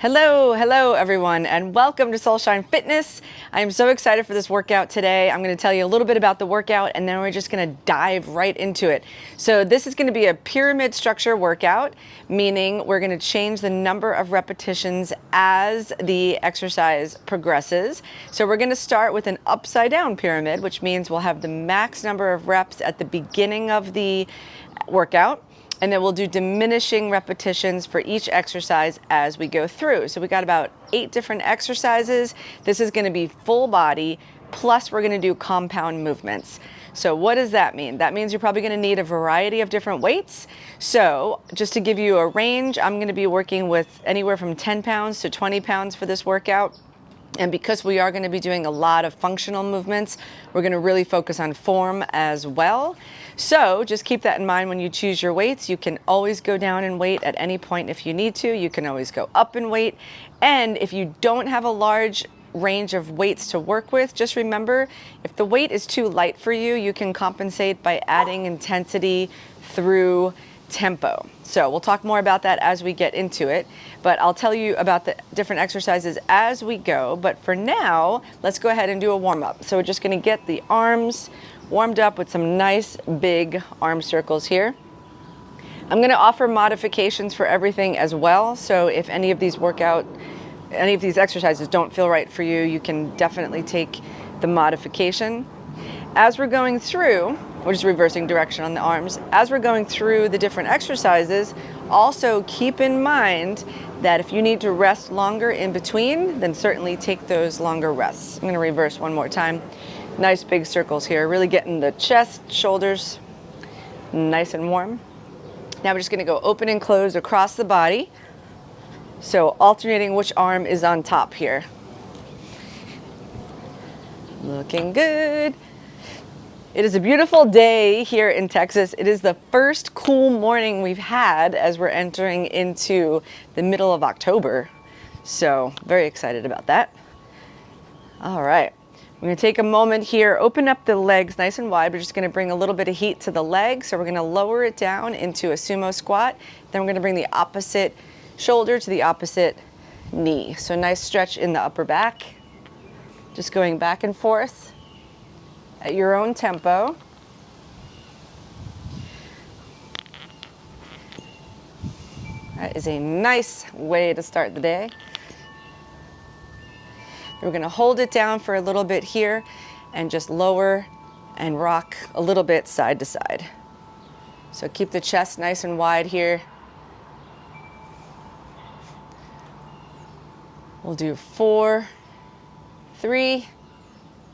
Hello everyone, and welcome to Soulshine Fitness. I am so excited for this workout today. I'm going to tell you a little bit about the workout, and then we're just going to dive right into it. So this is going to be a pyramid structure workout, meaning we're going to change the number of repetitions as the exercise progresses. So we're going to start with an upside down pyramid, which means we'll have the max number of reps at the beginning of the workout. And then we'll do diminishing repetitions for each exercise as we go through. So we got about 8 different exercises. This is going to be full body, plus we're going to do compound movements. So what does that mean? That means you're probably going to need a variety of different weights. So just to give you a range, I'm going to be working with anywhere from 10 pounds to 20 pounds for this workout. And because we are going to be doing a lot of functional movements, we're going to really focus on form as well. So just keep that in mind when you choose your weights. You can always go down in weight at any point if you need to. You can always go up in weight. And if you don't have a large range of weights to work with, just remember, if the weight is too light for you, you can compensate by adding intensity through tempo. So we'll talk more about that as we get into it, but I'll tell you about the different exercises as we go. But for now, let's go ahead and do a warm-up. So we're just going to get the arms warmed up with some nice big arm circles here. I'm going to offer modifications for everything as well. So if any of these exercises don't feel right for you, you can definitely take the modification. As we're going through, we're just reversing direction on the arms. As we're going through the different exercises, also keep in mind that if you need to rest longer in between, then certainly take those longer rests. I'm going to reverse one more time. Nice big circles here, really getting the chest, shoulders nice and warm. Now we're just going to go open and close across the body. So alternating which arm is on top here. Looking good. It is a beautiful day here in Texas. It is the first cool morning we've had as we're entering into the middle of October. So very excited about that. All right, we're gonna take a moment here, open up the legs nice and wide. We're just gonna bring a little bit of heat to the legs. So we're gonna lower it down into a sumo squat. Then we're gonna bring the opposite shoulder to the opposite knee. So nice stretch in the upper back. Just going back and forth at your own tempo. That is a nice way to start the day. We're going to hold it down for a little bit here and just lower and rock a little bit side to side. So keep the chest nice and wide here. We'll do 4, 3,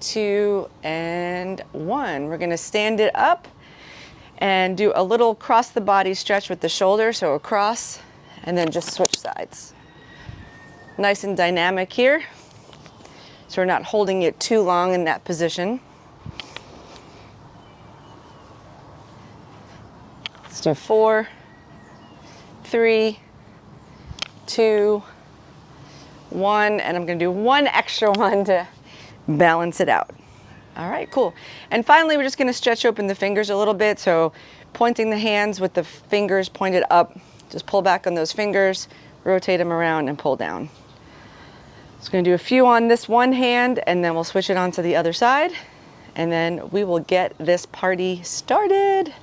2, and 1. We're going to stand it up and do a little cross the body stretch with the shoulder, so across, and then just switch sides. Nice and dynamic here, so we're not holding it too long in that position. Let's do 4, 3, 2, 1, and I'm going to do one extra one to balance it out. All right, cool. And finally, we're just going to stretch open the fingers a little bit. So pointing the hands with the fingers pointed up, just pull back on those fingers, rotate them around and pull down. Just going to do a few on this one hand, and then we'll switch it on to the other side, and then we will get this party started.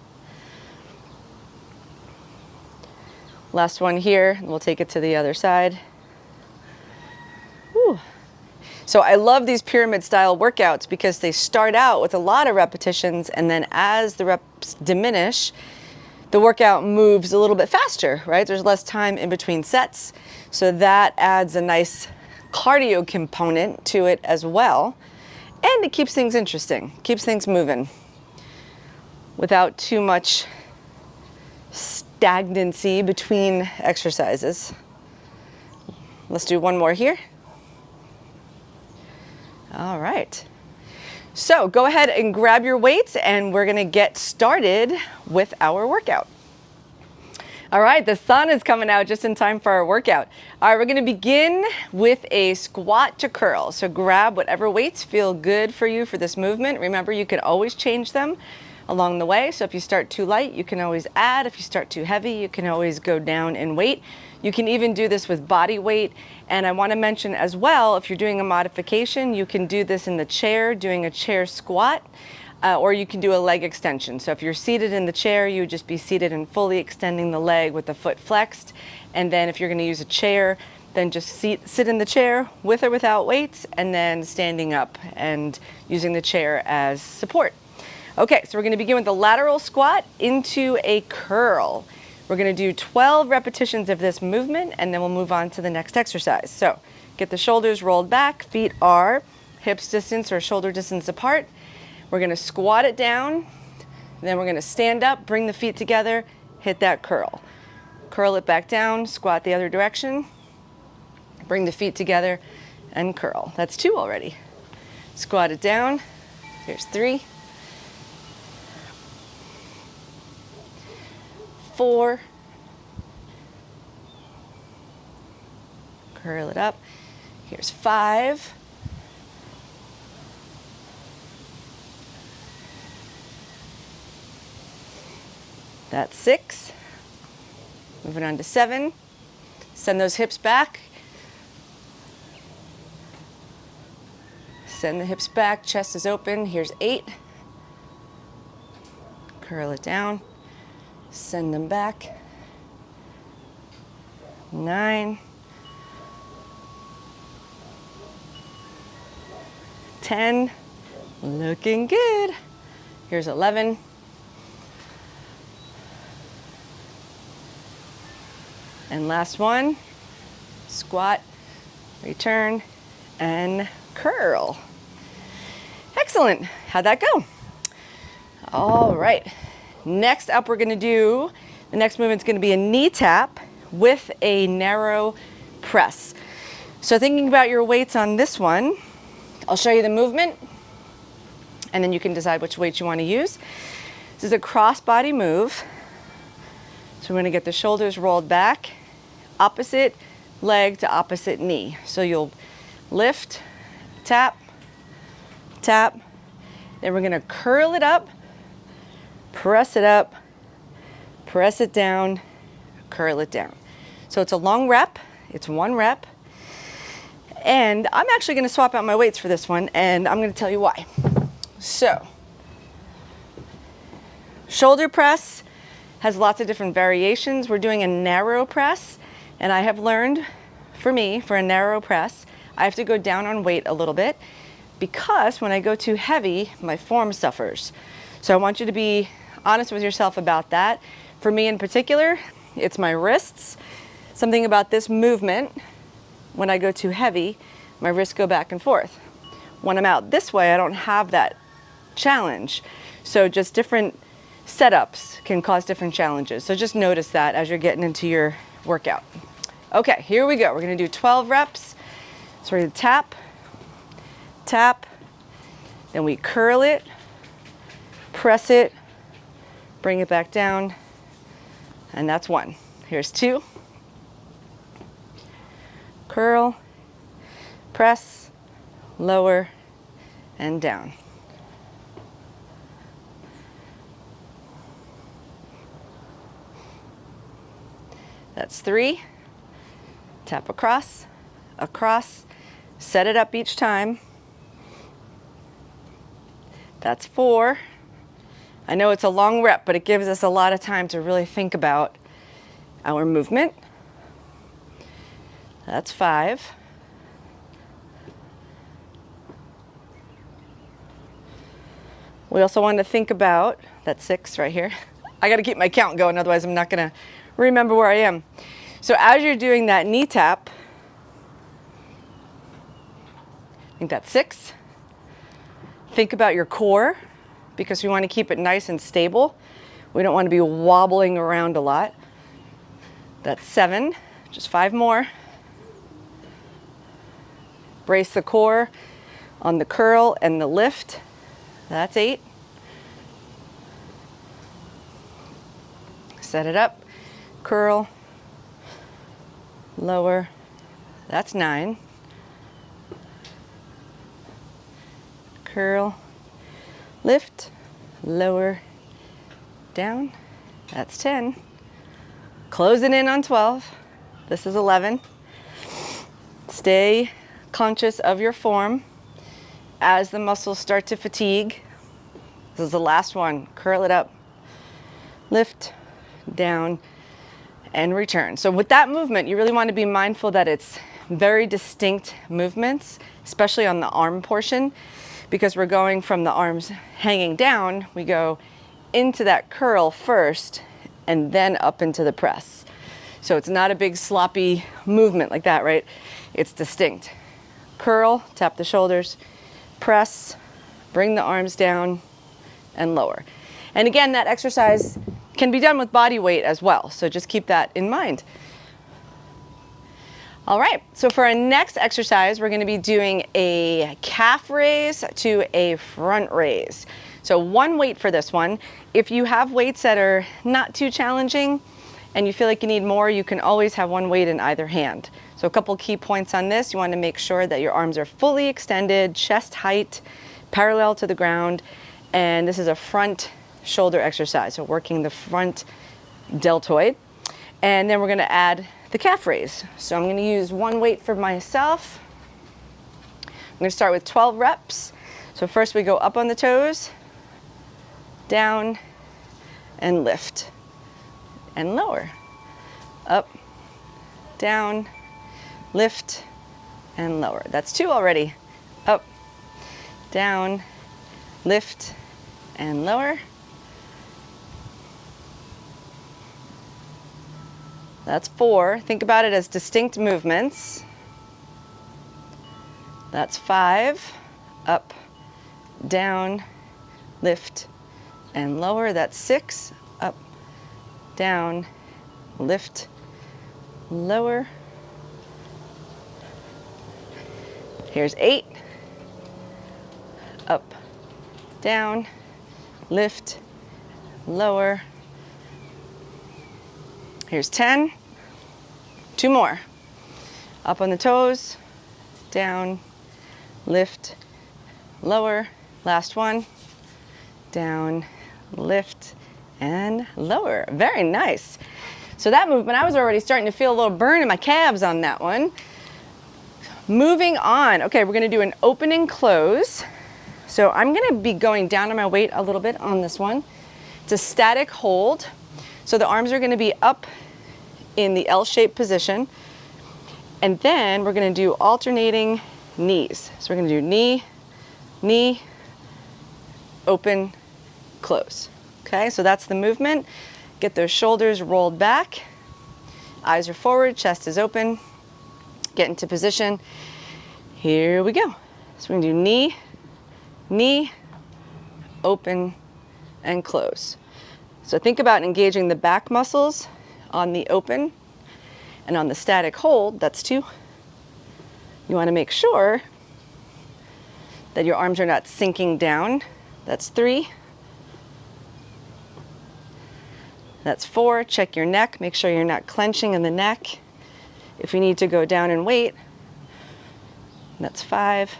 Last one here, and we'll take it to the other side. Whew. So I love these pyramid style workouts because they start out with a lot of repetitions, and then as the reps diminish, the workout moves a little bit faster, right? There's less time in between sets. So that adds a nice cardio component to it as well. And it keeps things interesting, keeps things moving without too much stagnancy between exercises. Let's do one more here. All right, so go ahead and grab your weights and we're gonna get started with our workout. All right, the sun is coming out just in time for our workout. All right, we're gonna begin with a squat to curl. So grab whatever weights feel good for you for this movement. Remember, you can always change them, along the way. So if you start too light, you can always add. If you start too heavy, you can always go down in weight. You can even do this with body weight. And I want to mention as well, if you're doing a modification, you can do this in the chair, doing a chair squat, or you can do a leg extension. So if you're seated in the chair, you would just be seated and fully extending the leg with the foot flexed. And then if you're going to use a chair, then just sit in the chair with or without weights, and then standing up and using the chair as support. Okay, so we're going to begin with the lateral squat into a curl. We're going to do 12 repetitions of this movement, and then we'll move on to the next exercise. So get the shoulders rolled back, feet are hips distance or shoulder distance apart. We're going to squat it down, then we're going to stand up, bring the feet together, hit that curl. Curl it back down, squat the other direction, bring the feet together, and curl. That's 2 already. Squat it down. Here's 3, 4, curl it up. Here's 5, that's 6. Moving on to 7. Send those hips back. Send the hips back, chest is open. Here's 8. Curl it down. Send them back. 9. 10. Looking good. Here's 11. And last one, squat, return, and curl. Excellent. How'd that go? All right. Next up, we're going to do, the next movement's going to be a knee tap with a narrow press. So thinking about your weights on this one, I'll show you the movement, and then you can decide which weights you want to use. This is a cross-body move. So we're going to get the shoulders rolled back, opposite leg to opposite knee. So you'll lift, tap, tap. Then we're going to curl it up, press it up, press it down, curl it down. So it's a long rep. It's 1 rep. And I'm actually going to swap out my weights for this one, and I'm going to tell you why. So, shoulder press has lots of different variations. We're doing a narrow press, and I have learned, for me, for a narrow press, I have to go down on weight a little bit, because when I go too heavy, my form suffers. So I want you to be honest with yourself about that. For me in particular, it's my wrists. Something about this movement, when I go too heavy, my wrists go back and forth. When I'm out this way, I don't have that challenge. So just different setups can cause different challenges. So just notice that as you're getting into your workout. Okay, here we go. We're going to do 12 reps. So we're going to tap, tap, then we curl it, press it, bring it back down, and that's 1. Here's 2. Curl, press, lower, and down. That's 3. Tap across, across, set it up each time. That's 4. I know it's a long rep, but it gives us a lot of time to really think about our movement. That's 5. We also want to think about, that's 6 right here. I got to keep my count going, otherwise I'm not going to remember where I am. So as you're doing that knee tap, I think that's 6. Think about your core, because we want to keep it nice and stable. We don't want to be wobbling around a lot. That's 7, just 5 more. Brace the core on the curl and the lift. That's 8. Set it up, curl, lower. That's 9. Curl, lift, lower, down. That's 10. Closing in on 12. This is 11. Stay conscious of your form as the muscles start to fatigue. This is the last one. Curl it up, lift, down, and return. So with that movement, you really want to be mindful that it's very distinct movements, especially on the arm portion, because we're going from the arms hanging down, we go into that curl first and then up into the press. So it's not a big sloppy movement like that, right? It's distinct. Curl, tap the shoulders, press, bring the arms down and lower. And again, that exercise can be done with body weight as well. So just keep that in mind. All right, so for our next exercise, we're gonna be doing a calf raise to a front raise. So one weight for this one. If you have weights that are not too challenging and you feel like you need more, you can always have one weight in either hand. So a couple key points on this. You want to make sure that your arms are fully extended, chest height, parallel to the ground. And this is a front shoulder exercise, so working the front deltoid. And then we're going to add the calf raise. So I'm going to use one weight for myself. I'm going to start with 12 reps. So first we go up on the toes, down, and lift, and lower. Up, down, lift, and lower. That's 2 already. Up, down, lift, and lower. That's 4. Think about it as distinct movements. That's 5. Up, down, lift, and lower. That's 6. Up, down, lift, lower. Here's 8. Up, down, lift, lower. Here's 10. 2 more. Up on the toes, down, lift, lower. Last one. Down, lift, and lower. Very nice. So that movement, I was already starting to feel a little burn in my calves on that one. Moving on. Okay, we're going to do an open and close. So I'm going to be going down on my weight a little bit on this one. It's a static hold. So the arms are going to be up in the L-shaped position. And then we're going to do alternating knees. So we're going to do knee, knee, open, close. Okay, so that's the movement. Get those shoulders rolled back. Eyes are forward, chest is open. Get into position. Here we go. So we're going to do knee, knee, open, and close. So think about engaging the back muscles on the open, and on the static hold, that's 2. You want to make sure that your arms are not sinking down. That's 3. That's 4. Check your neck. Make sure you're not clenching in the neck. If you need to go down and weight, that's 5.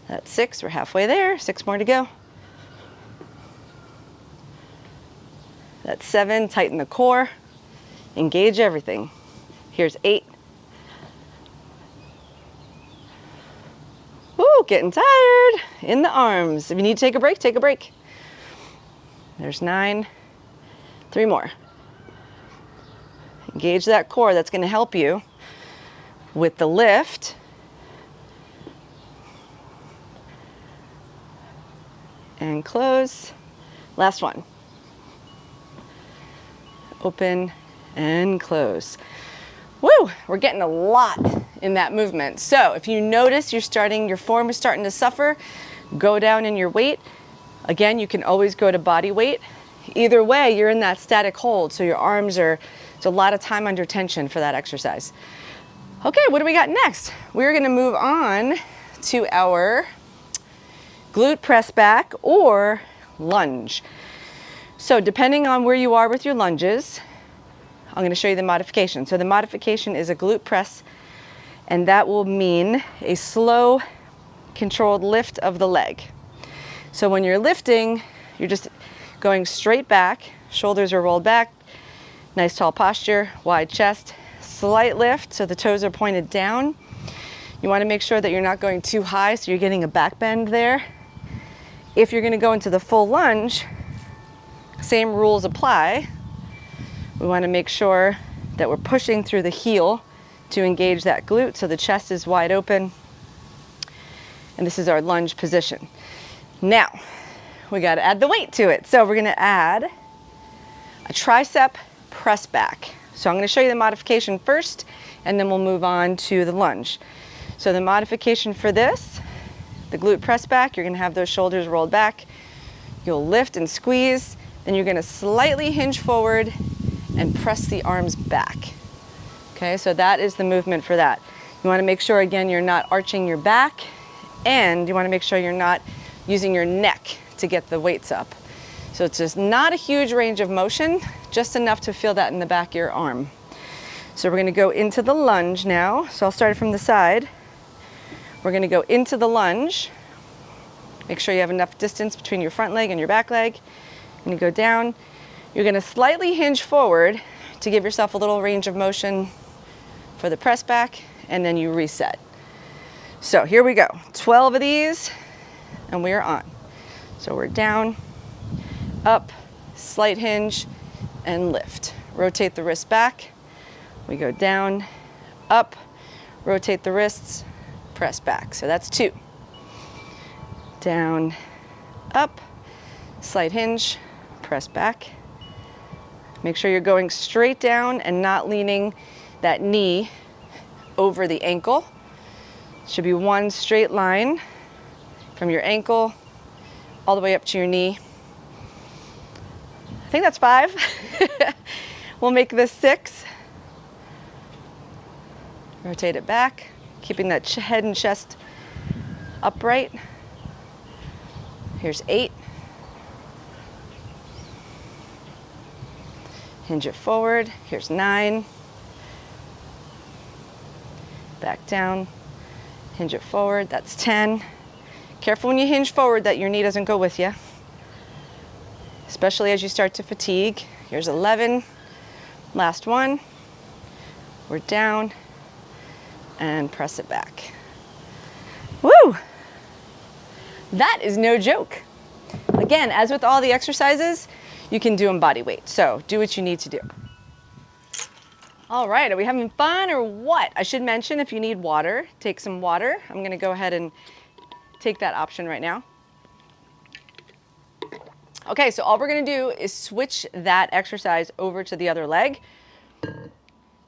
That's 6. We're halfway there. 6 more to go. That's 7. Tighten the core. Engage everything. Here's 8. Woo, getting tired in the arms. If you need to take a break, take a break. There's 9. 3 more. Engage that core. That's going to help you with the lift. And close. Last one. Open and close. Woo! We're getting a lot in that movement. So if you notice your form is starting to suffer, go down in your weight. Again, you can always go to body weight. Either way, you're in that static hold, so your arms are, it's a lot of time under tension for that exercise. Okay, what do we got next? We're gonna move on to our glute press back or lunge. So depending on where you are with your lunges, I'm going to show you the modification. So the modification is a glute press, and that will mean a slow, controlled lift of the leg. So when you're lifting, you're just going straight back, shoulders are rolled back, nice tall posture, wide chest, slight lift so the toes are pointed down. You want to make sure that you're not going too high so you're getting a back bend there. If you're going to go into the full lunge, same rules apply. We want to make sure that we're pushing through the heel to engage that glute so the chest is wide open. And this is our lunge position. Now, we got to add the weight to it. So we're going to add a tricep press back. So I'm going to show you the modification first, and then we'll move on to the lunge. So the modification for this, the glute press back, you're going to have those shoulders rolled back. You'll lift and squeeze, then you're going to slightly hinge forward and press the arms back. Okay, so that is the movement for that. You want to make sure, again, you're not arching your back, and you want to make sure you're not using your neck to get the weights up. So it's just not a huge range of motion, just enough to feel that in the back of your arm. So we're going to go into the lunge now. So I'll start from the side. We're going to go into the lunge. Make sure you have enough distance between your front leg and your back leg. You're going to go down. You're going to slightly hinge forward to give yourself a little range of motion for the press back, and then you reset. So here we go. 12 of these, and we are on. So we're down, up, slight hinge, and lift. Rotate the wrist back. We go down, up, rotate the wrists, press back. So that's 2. Down, up, slight hinge, press back. Make sure you're going straight down and not leaning that knee over the ankle. It should be one straight line from your ankle all the way up to your knee. I think that's 5. We'll make this 6. Rotate it back, keeping that head and chest upright. Here's 8. Hinge it forward. Here's 9. Back down. Hinge it forward. That's 10. Careful when you hinge forward that your knee doesn't go with you, especially as you start to fatigue. Here's 11. Last one. We're down and press it back. Woo! That is no joke. Again, as with all the exercises, you can do them body weight. So do what you need to do. All right, are we having fun or what? I should mention, if you need water, take some water. I'm gonna go ahead and take that option right now. Okay, so all we're gonna do is switch that exercise over to the other leg.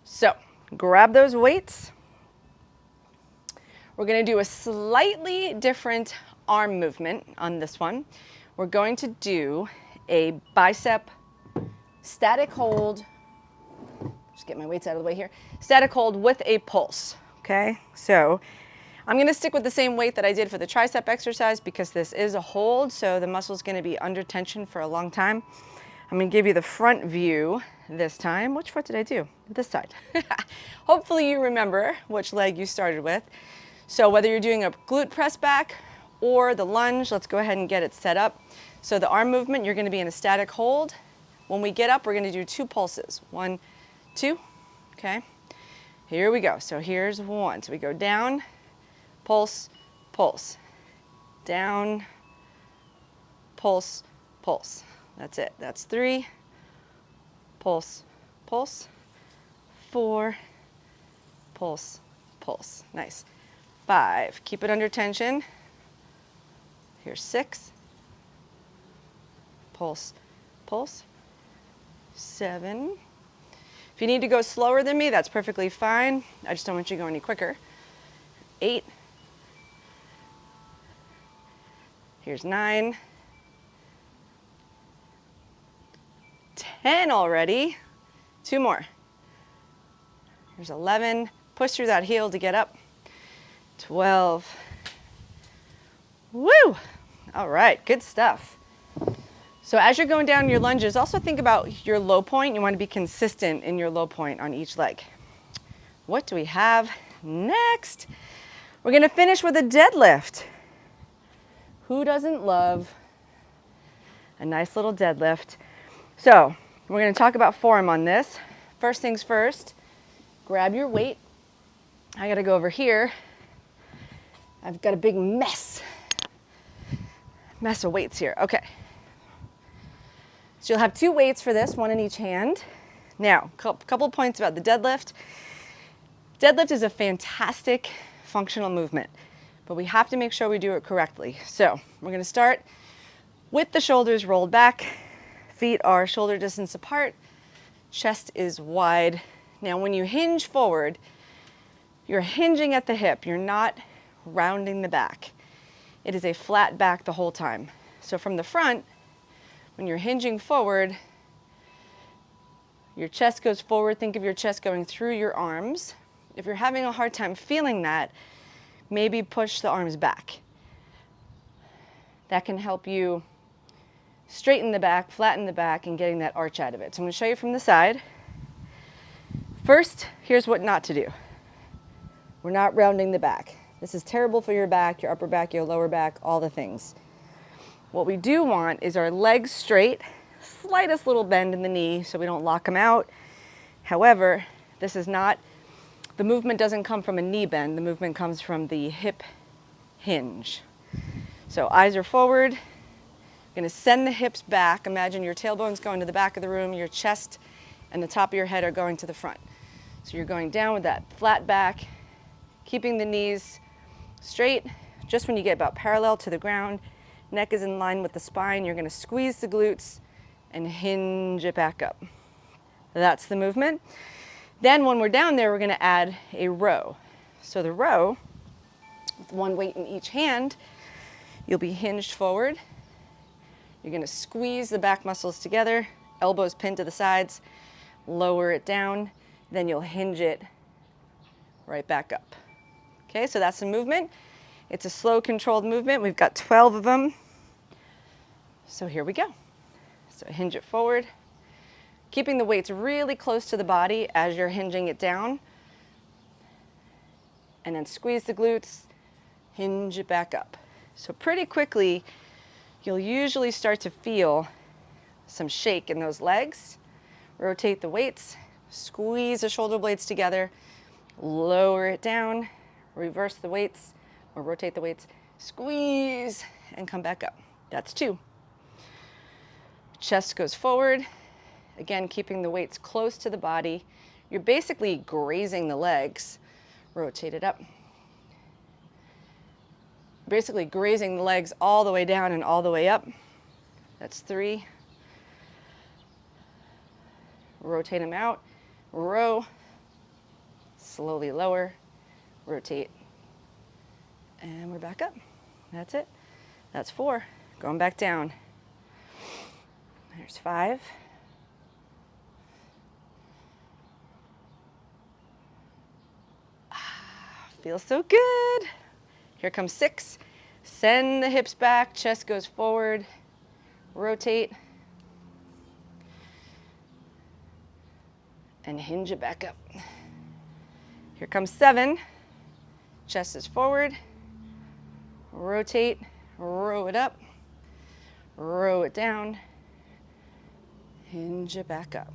So grab those weights. We're gonna do a slightly different arm movement on this one. We're going to do a bicep static hold. Just get my weights out of the way here. Static hold with a pulse, okay? So I'm gonna stick with the same weight that I did for the tricep exercise because this is a hold, so the muscle's gonna be under tension for a long time. I'm gonna give you the front view this time. Which foot did I do? This side. Hopefully you remember which leg you started with. So whether you're doing a glute press back or the lunge, let's go ahead and get it set up. So the arm movement, you're gonna be in a static hold. When we get up, we're gonna do 2 pulses. 1, 2, okay? Here we go. So here's 1. So we go down, pulse, pulse. Down, pulse, pulse. That's it. That's 3, pulse, pulse. 4, pulse, pulse. Nice. 5, keep it under tension. Here's 6, pulse, pulse. 7. If you need to go slower than me, that's perfectly fine. I just don't want you to go any quicker. 8. Here's 9. 10 already. 2 more. Here's 11. Push through that heel to get up. 12. Woo! All right, good stuff. So as you're going down your lunges, also think about your low point. You want to be consistent in your low point on each leg. What do we have next? We're going to finish with a deadlift. Who doesn't love a nice little deadlift. So we're going to talk about form on this. First things first, grab your weight. I got to go over here. I've got a big mess of weights here. Okay. So you'll have 2 weights for this, 1 in each hand. Now, a couple points about the deadlift. Deadlift is a fantastic functional movement, but we have to make sure we do it correctly. So we're going to start with the shoulders rolled back. Feet are shoulder distance apart. Chest is wide. Now, when you hinge forward, you're hinging at the hip. You're not rounding the back. It is a flat back the whole time. So from the front, when you're hinging forward, your chest goes forward. Think of your chest going through your arms. If you're having a hard time feeling that, maybe push the arms back. That can help you straighten the back, flatten the back, and getting that arch out of it. So I'm going to show you from the side. First, here's what not to do. We're not rounding the back. This is terrible for your back, your upper back, your lower back, all the things. What we do want is our legs straight, slightest little bend in the knee so we don't lock them out. However, this is not, the movement doesn't come from a knee bend, the movement comes from the hip hinge. So eyes are forward, you're gonna send the hips back. Imagine your tailbone's going to the back of the room, your chest and the top of your head are going to the front. So you're going down with that flat back, keeping the knees straight. Just when you get about parallel to the ground, neck is in line with the spine, you're gonna squeeze the glutes and hinge it back up. That's the movement. Then when we're down there, we're gonna add a row. So the row, with 1 weight in each hand, you'll be hinged forward. You're gonna squeeze the back muscles together, elbows pinned to the sides, lower it down, then you'll hinge it right back up. Okay, so that's the movement. It's a slow, controlled movement. We've got 12 of them. So here we go. So hinge it forward, keeping the weights really close to the body as you're hinging it down. And then squeeze the glutes, hinge it back up. So pretty quickly, you'll usually start to feel some shake in those legs. Rotate the weights, squeeze the shoulder blades together, lower it down, reverse the weights, or rotate the weights, squeeze, and come back up. That's 2. Chest goes forward, again, keeping the weights close to the body. You're basically grazing the legs. Rotate it up. Basically grazing the legs all the way down and all the way up. That's 3. Rotate them out, row, slowly lower, rotate, and we're back up. That's it. That's 4. Going back down. There's 5. Feels so good. Here comes 6. Send the hips back, chest goes forward, rotate, and hinge it back up. Here comes 7. Chest is forward, rotate, row it up, row it down, hinge it back up.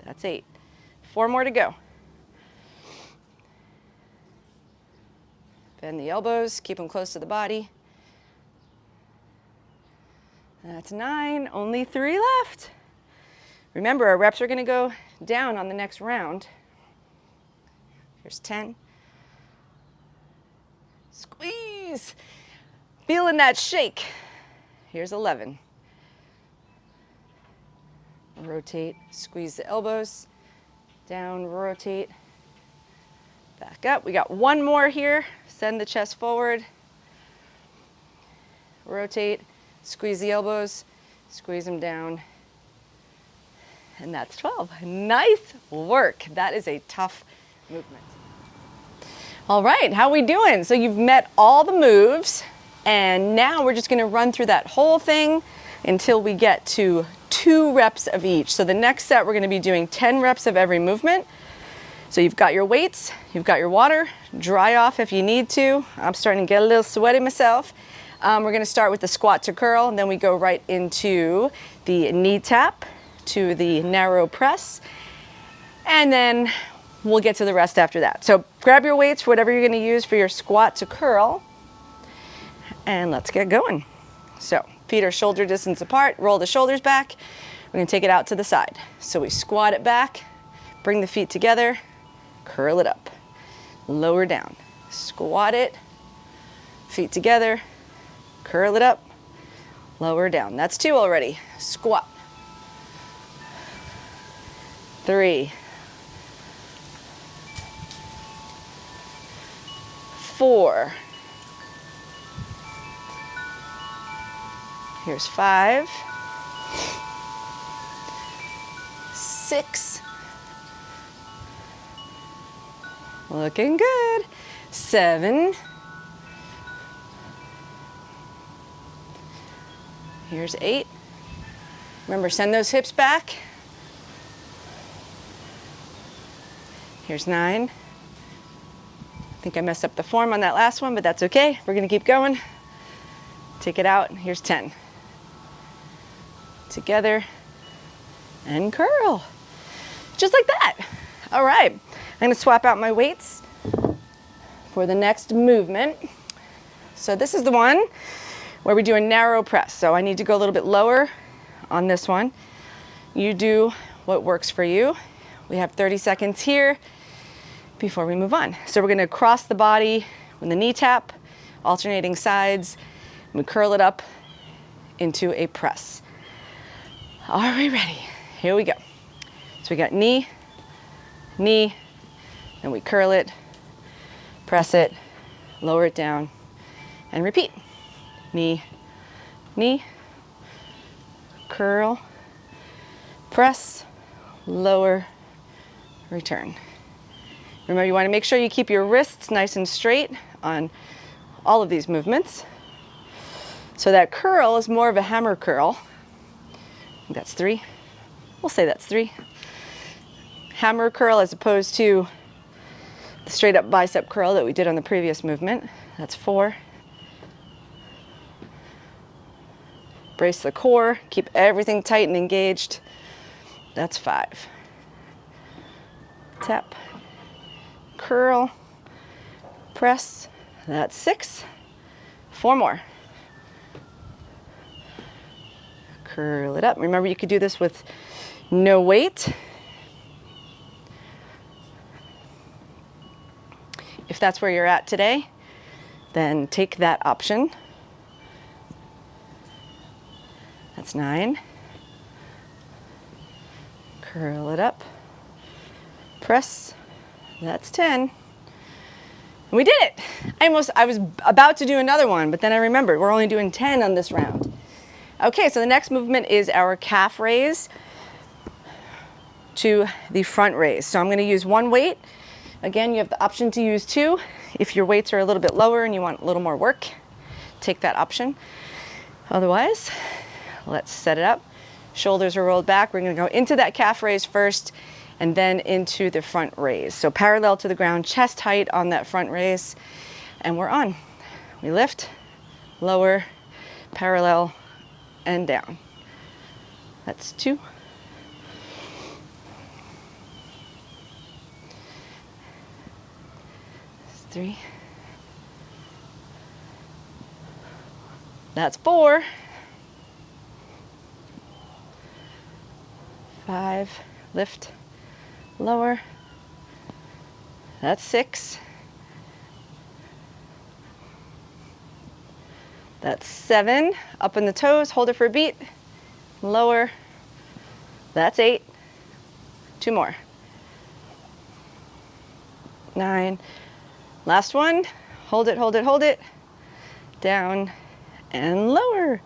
That's 8. 4 more to go. Bend the elbows, keep them close to the body. That's 9, only 3 left. Remember, our reps are gonna go down on the next round. Here's 10. Squeeze. Feeling that shake. Here's 11. Rotate, squeeze the elbows. Down, rotate. Back up. We got 1 more here. Send the chest forward. Rotate, squeeze the elbows, squeeze them down. And that's 12. Nice work. That is a tough movement. All right, how are we doing? So you've met all the moves, and now we're just gonna run through that whole thing until we get to 2 reps of each. So the next set, we're gonna be doing 10 reps of every movement. So you've got your weights, you've got your water, dry off if you need to. I'm starting to get a little sweaty myself. We're gonna start with the squat to curl, and then we go right into the knee tap to the narrow press, and then we'll get to the rest after that. So grab your weights for whatever you're gonna use for your squat to curl, and let's get going. So feet are shoulder distance apart, roll the shoulders back. We're gonna take it out to the side. So we squat it back, bring the feet together, curl it up, lower down, squat it, feet together, curl it up, lower down. That's 2 already. Squat. 3, 4. Here's 5, 6. Looking good. 7. Here's 8. Remember, send those hips back. Here's 9. I think I messed up the form on that last one, but that's okay. We're gonna keep going. Take it out. Here's 10. Together and curl. Just like that. All right. I'm gonna swap out my weights for the next movement. So this is the one where we do a narrow press. So I need to go a little bit lower on this one. You do what works for you. We have 30 seconds here before we move on. So we're gonna cross the body with the knee tap, alternating sides, and we curl it up into a press. Are we ready? Here we go. So we got knee, knee, and we curl it, press it, lower it down, and repeat. Knee, knee, curl, press, lower, return. Remember, you want to make sure you keep your wrists nice and straight on all of these movements. So that curl is more of a hammer curl. I think that's 3. We'll say that's 3. Hammer curl as opposed to the straight up bicep curl that we did on the previous movement. That's 4. Brace the core, keep everything tight and engaged. That's 5. Tap, curl, press. That's 6. 4 more. Curl it up. Remember, you could do this with no weight. If that's where you're at today, then take that option. That's 9. Curl it up. Press. That's 10. We did it. I was about to do another one, but then I remembered we're only doing 10 on this round. Okay, so the next movement is our calf raise to the front raise. So I'm going to use 1 weight. Again, you have the option to use 2. If your weights are a little bit lower and you want a little more work, take that option. Otherwise, let's set it up. Shoulders are rolled back. We're going to go into that calf raise first and then into the front raise. So parallel to the ground, chest height on that front raise, and we're on. We lift, lower, parallel, and down. That's 2. That's 3. That's 4. 5, lift, lower. That's 6. That's 7. Up in the toes, hold it for a beat. Lower. That's 8. 2 more. 9. Last one. Hold it, hold it, hold it. Down and lower.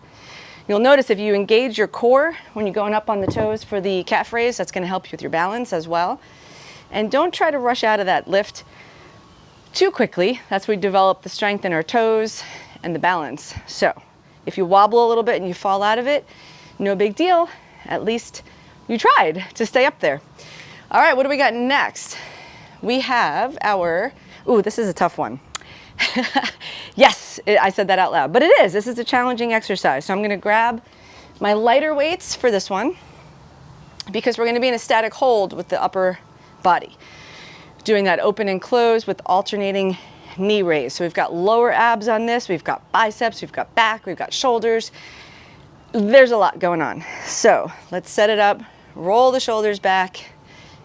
You'll notice if you engage your core when you're going up on the toes for the calf raise, that's going to help you with your balance as well. And don't try to rush out of that lift too quickly. That's where we develop the strength in our toes and the balance. So if you wobble a little bit and you fall out of it, no big deal. At least you tried to stay up there. All right, what do we got next? We have our, ooh, this is a tough one. Yes, I said that out loud, but it is. This is a challenging exercise. So I'm gonna grab my lighter weights for this one because we're gonna be in a static hold with the upper body. Doing that open and close with alternating knee raise. So we've got lower abs on this, we've got biceps, we've got back, we've got shoulders. There's a lot going on. So let's set it up, roll the shoulders back,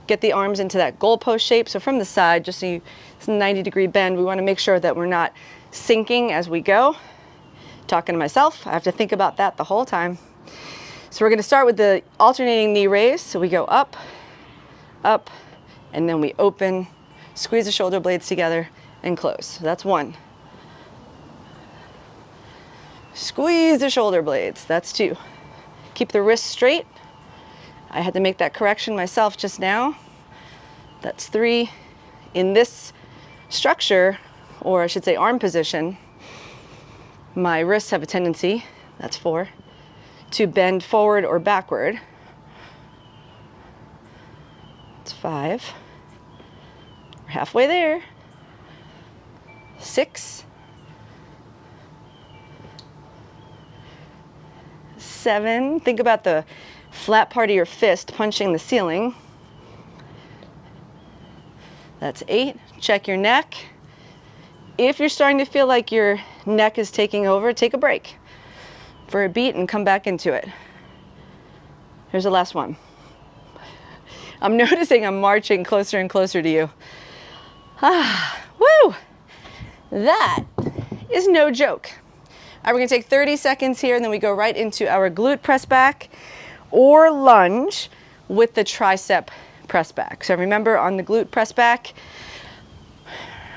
get the arms into that goalpost shape. So from the side, just so it's a 90-degree bend, we wanna make sure that we're not sinking as we go. Talking to myself, I have to think about that the whole time. So we're gonna start with the alternating knee raise. So we go up, up, and then we open, squeeze the shoulder blades together, and close. So that's one. Squeeze the shoulder blades, that's two. Keep the wrists straight. I had to make that correction myself just now. That's three. In this structure, or I should say arm position, my wrists have a tendency, that's four, to bend forward or backward. It's five. We're halfway there. Six. 7. Think about the flat part of your fist punching the ceiling. That's 8. Check your neck. If you're starting to feel like your neck is taking over, take a break for a beat and come back into it. Here's the last one. I'm noticing I'm marching closer and closer to you. Woo! That is no joke. All right, we're gonna take 30 seconds here and then we go right into our glute press back or lunge with the tricep press back. So remember on the glute press back,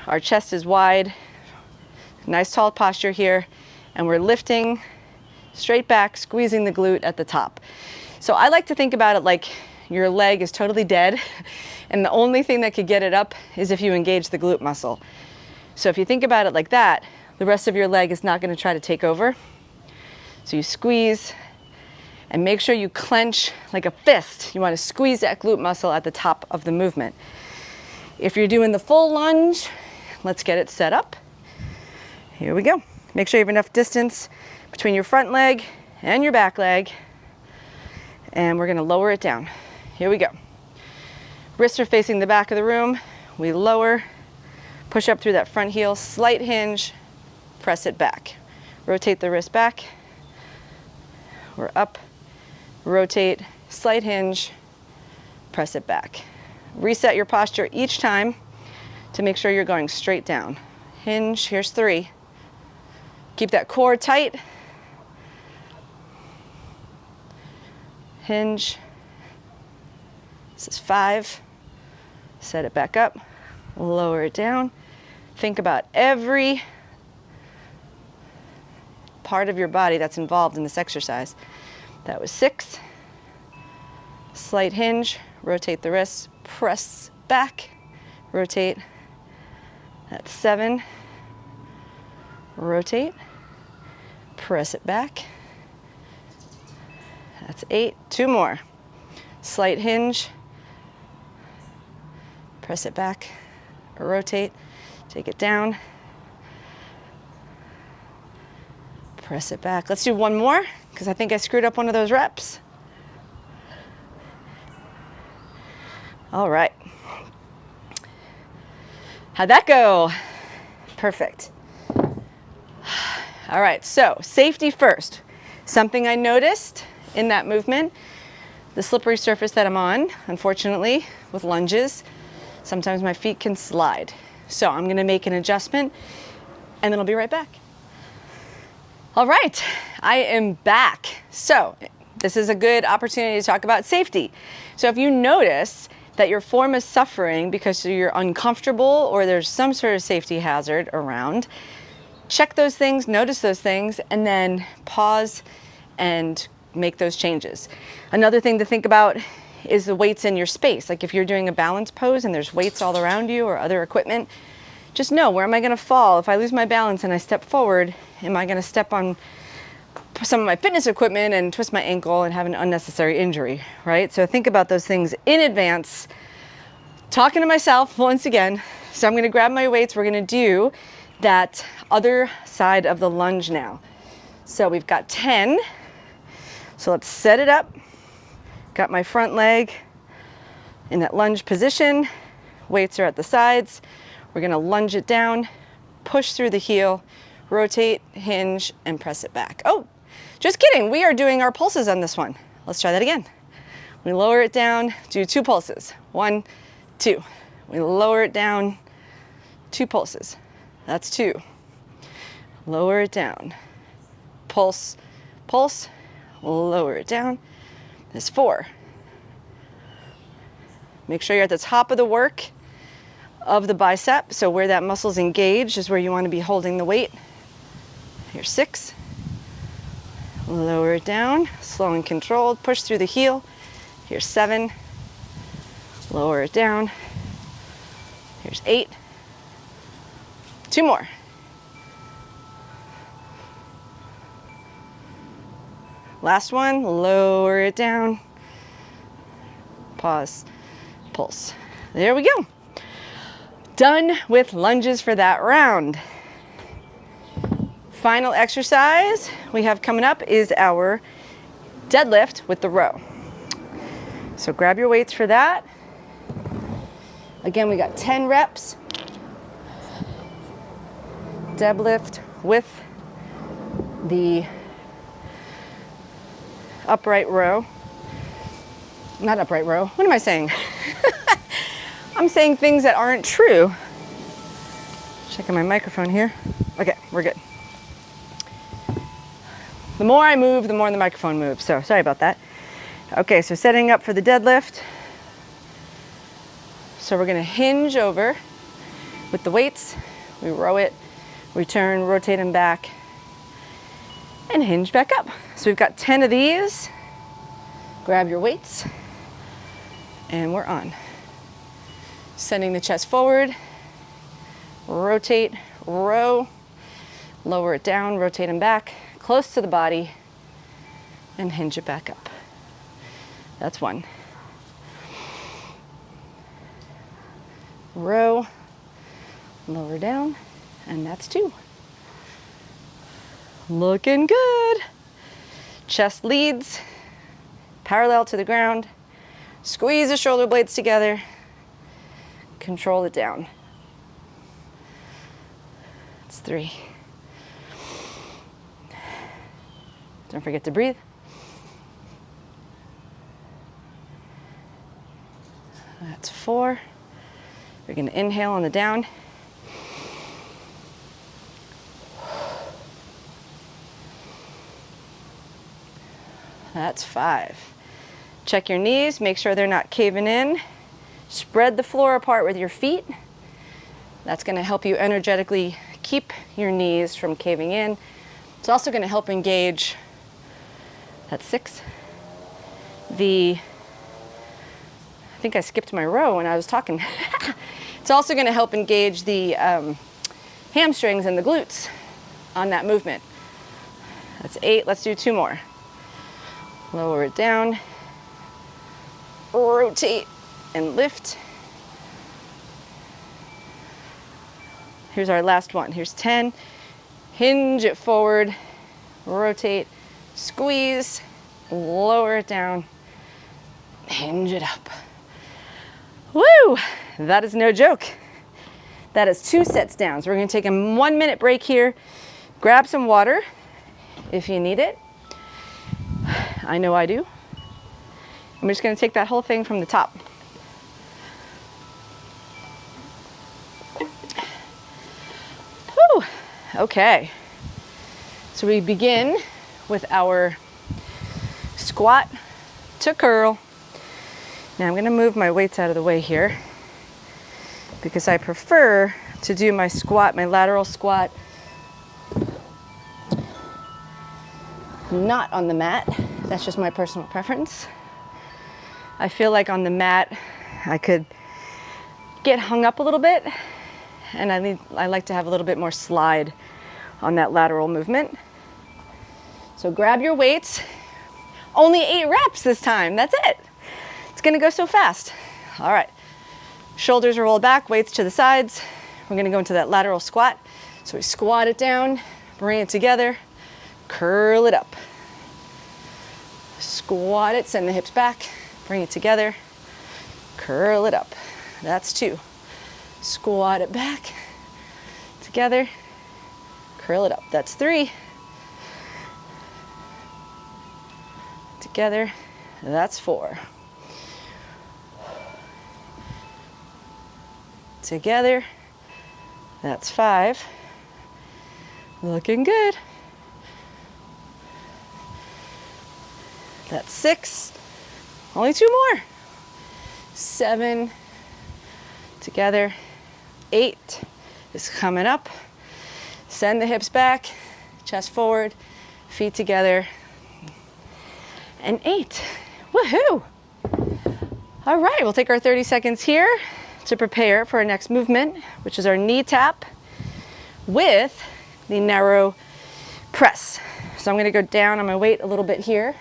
our chest is wide, nice tall posture here, and we're lifting straight back, squeezing the glute at the top. So I like to think about it like your leg is totally dead and the only thing that could get it up is if you engage the glute muscle. So if you think about it like that, the rest of your leg is not going to try to take over. So you squeeze and make sure you clench like a fist. You want to squeeze that glute muscle at the top of the movement. If you're doing the full lunge, let's get it set up. Here we go. Make sure you have enough distance between your front leg and your back leg. And we're going to lower it down. Here we go. Wrists are facing the back of the room. We lower, push up through that front heel, slight hinge, press it back. Rotate the wrist back. We're up, rotate, slight hinge, press it back. Reset your posture each time to make sure you're going straight down. Hinge, here's 3. Keep that core tight. Hinge. This is 5. Set it back up, lower it down. Think about every part of your body that's involved in this exercise. That was 6. Slight hinge, rotate the wrists, press back, rotate. That's 7. Rotate, press it back. That's 8. 2 more. Slight hinge, press it back, rotate, take it down, press it back. Let's do one more because I think I screwed up one of those reps. All right. How'd that go? Perfect. All right, so safety first. Something I noticed in that movement, the slippery surface that I'm on, unfortunately, with lunges, sometimes my feet can slide. So I'm gonna make an adjustment and then I'll be right back. All right, I am back. So this is a good opportunity to talk about safety. So if you notice that your form is suffering because you're uncomfortable or there's some sort of safety hazard around, check those things, notice those things, and then pause and make those changes. Another thing to think about is the weights in your space. Like if you're doing a balance pose and there's weights all around you or other equipment, just know, where am I gonna fall? If I lose my balance and I step forward, am I gonna step on some of my fitness equipment and twist my ankle and have an unnecessary injury, right? So think about those things in advance. Talking to myself once again. So I'm gonna grab my weights. We're gonna do that other side of the lunge now. So we've got 10. So let's set it up. Got my front leg in that lunge position. Weights are at the sides. We're gonna lunge it down, push through the heel, rotate, hinge, and press it back. Oh, just kidding. We are doing our pulses on this one. Let's try that again. We lower it down, do 2 pulses. 1, 2. We lower it down, 2 pulses. That's 2. Lower it down. Pulse, pulse, lower it down. There's 4. Make sure you're at the top of the work of the bicep. So where that muscle's engaged is where you want to be holding the weight. Here's 6. Lower it down, slow and controlled. Push through the heel. Here's 7. Lower it down. Here's 8. 2 more. Last one, lower it down. Pause, pulse. There we go. Done with lunges for that round. Final exercise we have coming up is our deadlift with the row. So grab your weights for that. Again, we got 10 reps. Deadlift with the upright row. Not upright row. What am I saying? I'm saying things that aren't true. Checking my microphone here. Okay, we're good. The more I move, the more the microphone moves. So sorry about that. Okay, so setting up for the deadlift. So we're gonna hinge over with the weights. We row it, return, rotate them back, and hinge back up. So we've got 10 of these. Grab your weights, and we're on. Sending the chest forward, rotate, row, lower it down, rotate them back, close to the body, and hinge it back up. That's 1. Row, lower down, and that's 2. Looking good. Chest leads, parallel to the ground. Squeeze the shoulder blades together. Control it down. That's 3. Don't forget to breathe. That's 4. You're going to inhale on the down. That's 5. Check your knees, make sure they're not caving in. Spread the floor apart with your feet. That's going to help you energetically keep your knees from caving in. It's also going to help engage, that's 6. I think I skipped my row when I was talking. It's also going to help engage the hamstrings and the glutes on that movement. That's 8. Let's do 2 more. Lower it down, rotate and lift. Here's our last one. Here's 10. Hinge it forward, rotate, squeeze, lower it down, hinge it up. Woo! That is no joke. That is 2 sets down. So we're going to take a 1-minute break here. Grab some water if you need it. I know I do. I'm just going to take that whole thing from the top. Whew. Okay. So we begin with our squat to curl. Now I'm going to move my weights out of the way here because I prefer to do my squat, my lateral squat, not on the mat. That's just my personal preference. I feel like on the mat I could get hung up a little bit, and I like to have a little bit more slide on that lateral movement. So grab your weights. Only 8 reps this time. That's it. It's going to go so fast. All right. Shoulders are rolled back, weights to the sides. We're going to go into that lateral squat. So we squat it down, bring it together, curl it up. Squat it, send the hips back, bring it together, curl it up. That's 2. Squat it back, together, curl it up. That's 3. Together, that's 4. Together, that's 5. Looking good. That's 6. Only 2 more. 7. Together. 8 is coming up. Send the hips back, chest forward, feet together. And 8. Woohoo! All right, we'll take our 30 seconds here to prepare for our next movement, which is our knee tap with the narrow press. So I'm going to go down on my weight a little bit here.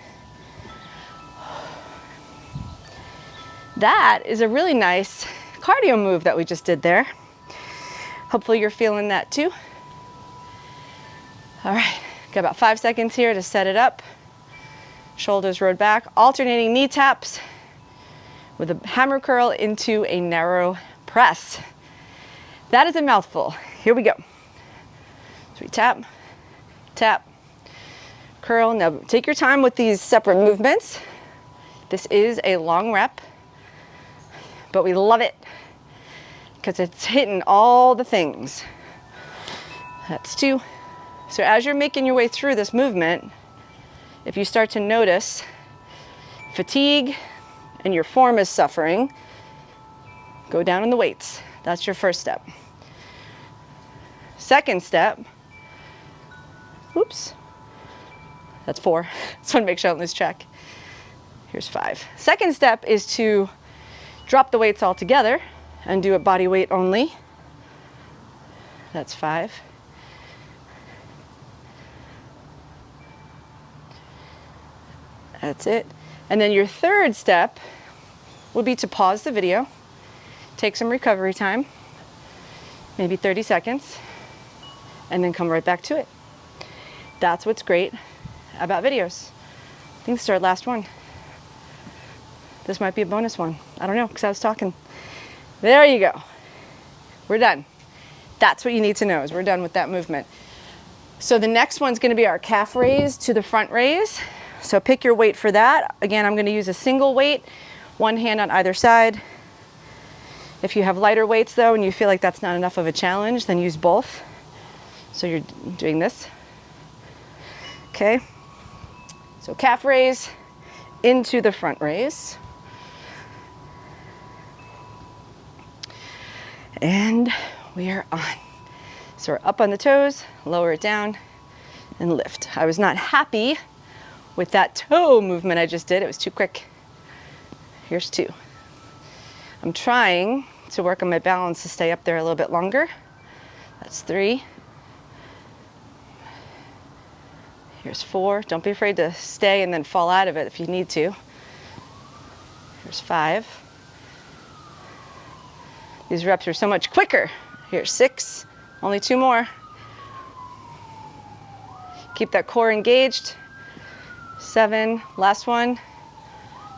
That is a really nice cardio move that we just did there. Hopefully you're feeling that too. All right, got about 5 seconds here to set it up. Shoulders rolled back, alternating knee taps with a hammer curl into a narrow press. That is a mouthful. Here we go. So we tap, tap, curl. Now take your time with these separate movements. This is a long rep, but we love it because it's hitting all the things. That's 2. So as you're making your way through this movement, if you start to notice fatigue and your form is suffering, go down on the weights. That's your first step. Second step, oops, that's 4. Just want to make sure I don't lose track. Here's 5. Second step is to drop the weights all together and do it body weight only. That's 5. That's it. And then your third step would be to pause the video, take some recovery time, maybe 30 seconds, and then come right back to it. That's what's great about videos. I think this is our last one. This might be a bonus one. I don't know, because I was talking. There you go. We're done. That's what you need to know, is we're done with that movement. So the next one's going to be our calf raise to the front raise. So pick your weight for that. Again, I'm going to use a single weight, one hand on either side. If you have lighter weights though, and you feel like that's not enough of a challenge, then use both. So you're doing this. Okay. So calf raise into the front raise. And we are on. So we're up on the toes, lower it down, and lift. I was not happy with that toe movement I just did. It was too quick. Here's 2. I'm trying to work on my balance to stay up there a little bit longer. That's 3. Here's 4. Don't be afraid to stay and then fall out of it if you need to. Here's 5. These reps are so much quicker. Here's 6. Only 2 more. Keep that core engaged. 7, last one.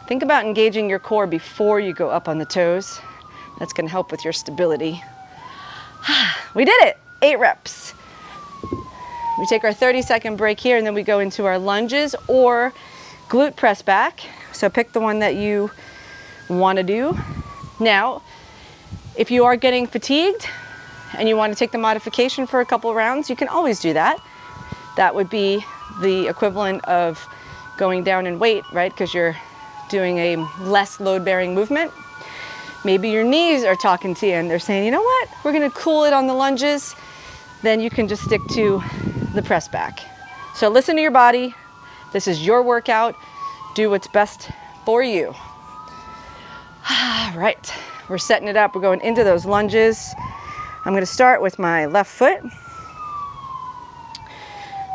Think about engaging your core before you go up on the toes. That's going to help with your stability. We did it! 8 reps. We take our 30-second break here, and then we go into our lunges or glute press back. So pick the one that you want to do. Now, if you are getting fatigued and you want to take the modification for a couple rounds, you can always do that. That would be the equivalent of going down in weight, right? Because you're doing a less load-bearing movement. Maybe your knees are talking to you and they're saying, you know what, we're going to cool it on the lunges. Then you can just stick to the press back. So listen to your body. This is your workout. Do what's best for you. All right, we're setting it up. We're going into those lunges. I'm going to start with my left foot.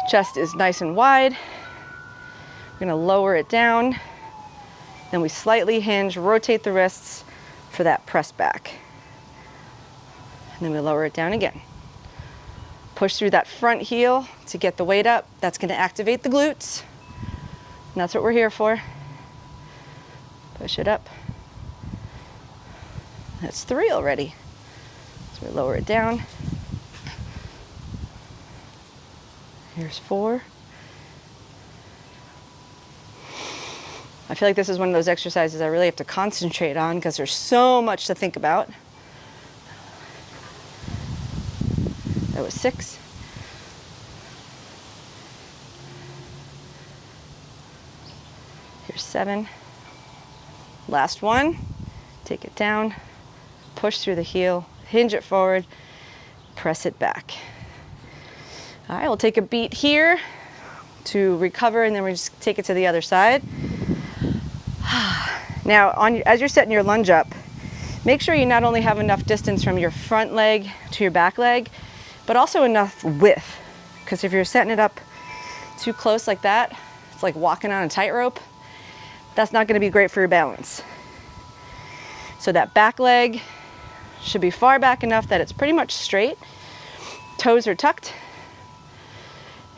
Chest is nice and wide. We're going to lower it down. Then we slightly hinge, rotate the wrists for that press back. And then we lower it down again. Push through that front heel to get the weight up. That's going to activate the glutes. And that's what we're here for. Push it up. That's 3 already. So we lower it down. Here's 4. I feel like this is one of those exercises I really have to concentrate on because there's so much to think about. That was 6. Here's 7. Last one. Take it down, push through the heel, hinge it forward, press it back. All right, we'll take a beat here to recover, and then we just take it to the other side. Now, as you're setting your lunge up, make sure you not only have enough distance from your front leg to your back leg, but also enough width. Because if you're setting it up too close like that, it's like walking on a tightrope. That's not going to be great for your balance. So that back leg should be far back enough that it's pretty much straight. Toes are tucked.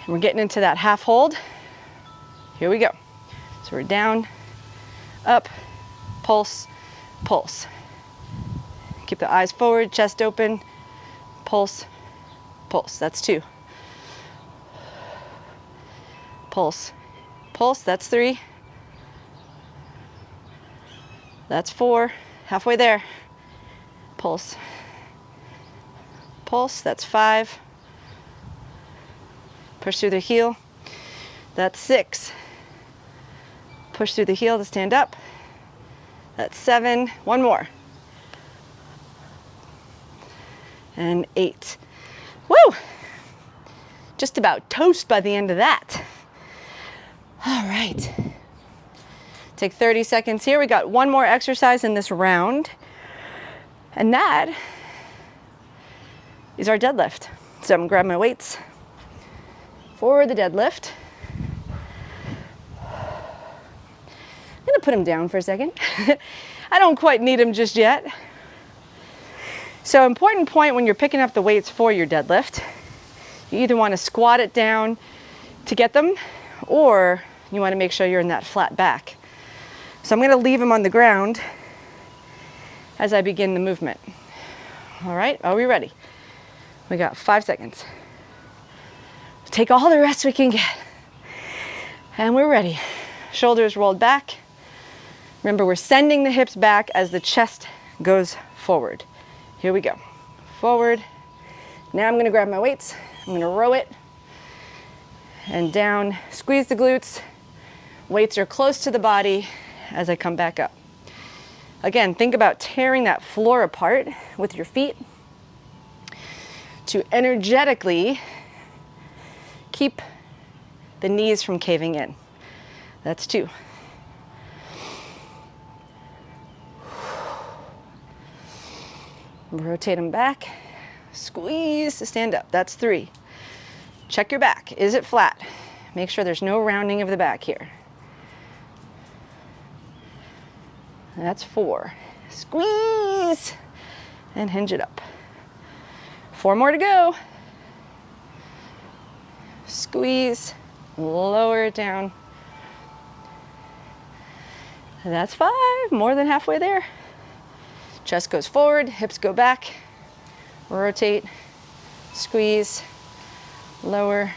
And we're getting into that half hold. Here we go. So we're down, up, pulse, pulse. Keep the eyes forward, chest open, pulse, pulse. That's 2. Pulse, pulse. That's 3. That's 4. Halfway there. Pulse. Pulse, that's 5. Push through the heel. That's 6. Push through the heel to stand up. That's 7. One more. And 8. Woo! Just about toast by the end of that. All right. Take 30 seconds here. We got one more exercise in this round, and that is our deadlift. So I'm gonna grab my weights for the deadlift. I'm gonna put them down for a second. I don't quite need them just yet. So important point when you're picking up the weights for your deadlift, you either want to squat it down to get them, or you want to make sure you're in that flat back. So I'm going to leave them on the ground as I begin the movement. All right, are we ready? We got 5 seconds. Take all the rest we can get. And we're ready. Shoulders rolled back. Remember, we're sending the hips back as the chest goes forward. Here we go. Forward. Now I'm going to grab my weights. I'm going to row it and down. Squeeze the glutes. Weights are close to the body as I come back up. Again, think about tearing that floor apart with your feet to energetically keep the knees from caving in. That's 2. Rotate them back. Squeeze to stand up. That's 3. Check your back. Is it flat? Make sure there's no rounding of the back here. That's 4. Squeeze and hinge it up. 4 more to go. Squeeze, lower it down. That's 5, more than halfway there. Chest goes forward, hips go back. Rotate, squeeze, lower.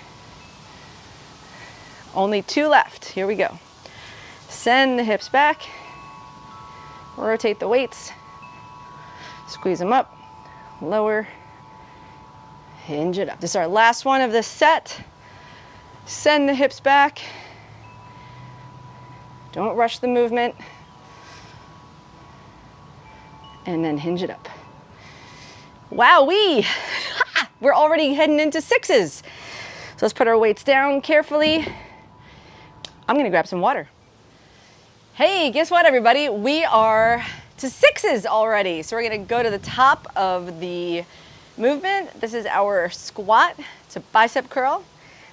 Only 2 left. Here we go. Send the hips back. Rotate the weights. Squeeze them up, lower, hinge it up. This is our last one of this set. Send the hips back. Don't rush the movement. And then hinge it up. Wowee! We're already heading into 6s. So let's put our weights down carefully. I'm gonna grab some water. Hey, guess what, everybody? We are to 6s already. So we're gonna go to the top of the movement. This is our squat. It's a bicep curl,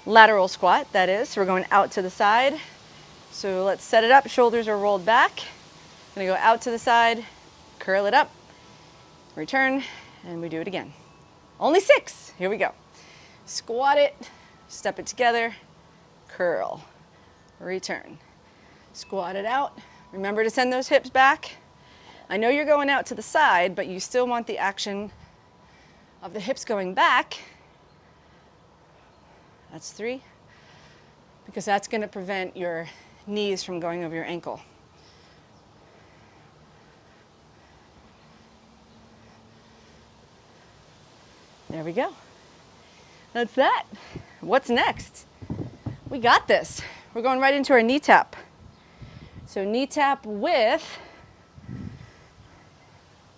lateral squat, that is. So we're going out to the side. So let's set it up. Shoulders are rolled back. Gonna go out to the side, curl it up, return, and we do it again. Only 6. Here we go. Squat it, step it together, curl, return. Squat it out. Remember to send those hips back. I know you're going out to the side, but you still want the action of the hips going back. That's 3, because that's going to prevent your knees from going over your ankle. There we go. That's that. What's next? We got this. We're going right into our knee tap. So knee tap with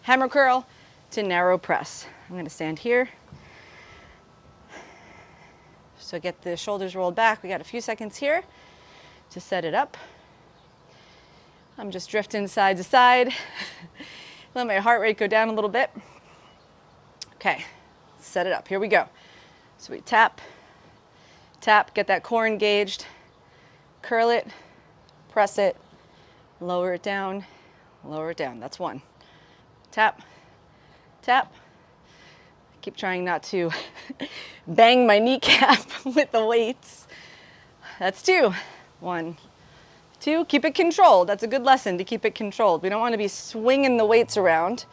hammer curl to narrow press. I'm going to stand here. So get the shoulders rolled back. We got a few seconds here to set it up. I'm just drifting side to side. Let my heart rate go down a little bit. Okay, set it up. Here we go. So we tap, tap, get that core engaged, curl it, press it, lower it down, lower it down. That's 1. Tap, tap. Keep trying not to bang my kneecap with the weights. That's 2. 1, 2. Keep it controlled. That's a good lesson, to keep it controlled. We don't want to be swinging the weights around,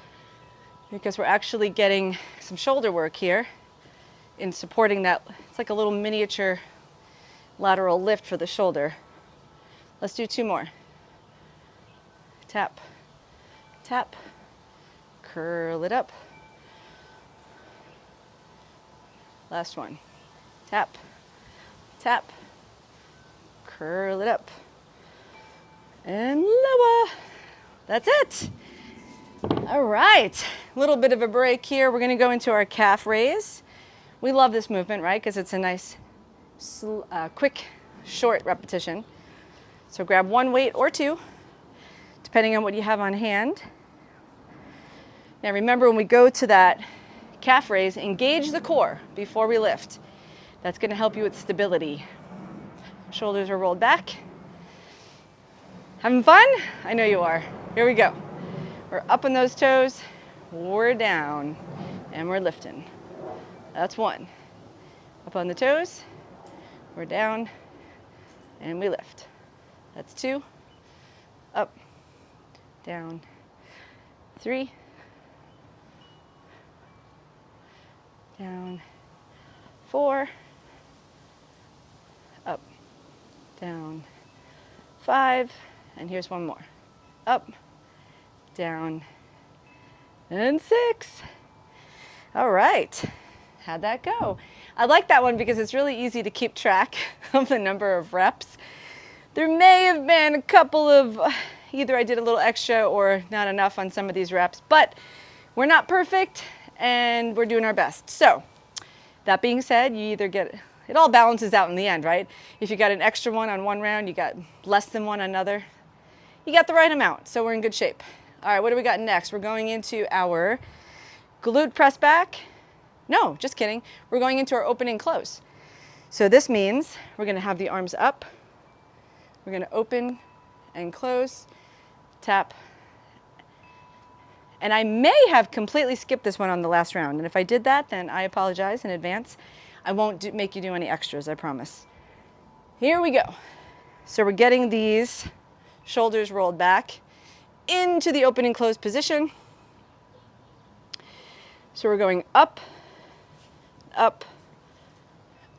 because we're actually getting some shoulder work here in supporting that. It's like a little miniature lateral lift for the shoulder. Let's do 2 more. Tap, tap, curl it up. Last one. Tap, tap, curl it up. And lower. That's it. All right, a little bit of a break here. We're going to go into our calf raise. We love this movement, right? Because it's a nice, quick, short repetition. So grab 1 weight or 2, depending on what you have on hand. Now remember, when we go to that calf raise, engage the core before we lift. That's going to help you with stability. Shoulders are rolled back. Having fun? I know you are. Here we go. We're up on those toes, we're down, and we're lifting. That's 1. Up on the toes, we're down, and we lift. That's 2. Up, down, 3, down, 4, up, down, 5, and here's 1 more. Up, down, and 6. All right, how'd that go? I like that one because it's really easy to keep track of the number of reps. There may have been a couple of, either I did a little extra or not enough on some of these reps, but we're not perfect and we're doing our best. So that being said, you either get, it all balances out in the end, right? If you got an extra one on one round, you got less than one on another, you got the right amount, so we're in good shape. All right, what do we got next? We're going into our glute press back. No, just kidding. We're going into our open and close. So this means we're going to have the arms up. We're going to open and close, tap. And I may have completely skipped this one on the last round. And if I did that, then I apologize in advance. I won't make you do any extras, I promise. Here we go. So we're getting these shoulders rolled back into the open and close position. So we're going up, up,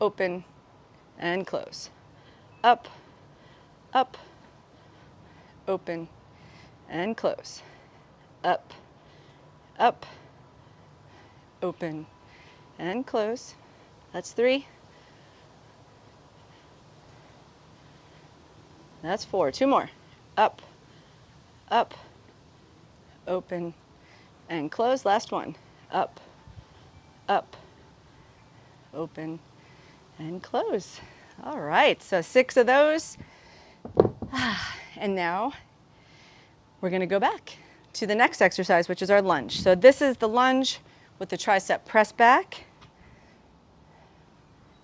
open, and close. Up, up, open, and close. Up, up, open, and close. That's 3. That's 4. 2 more. Up, up, open, and close. Last one. Up, up, open, and close. All right, so 6 of those. And now we're going to go back to the next exercise, which is our lunge. So this is the lunge with the tricep press back.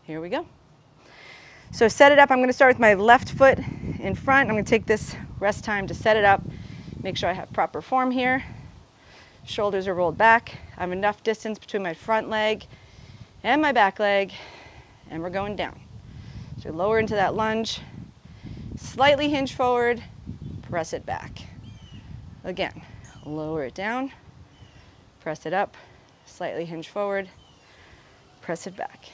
Here we go. So set it up. I'm going to start with my left foot in front. I'm going to take this rest time to set it up. Make sure I have proper form here. Shoulders are rolled back. I have enough distance between my front leg and my back leg. and we're going down. So lower into that lunge, slightly hinge forward, press it back. Again, lower it down, press it up, slightly hinge forward, press it back.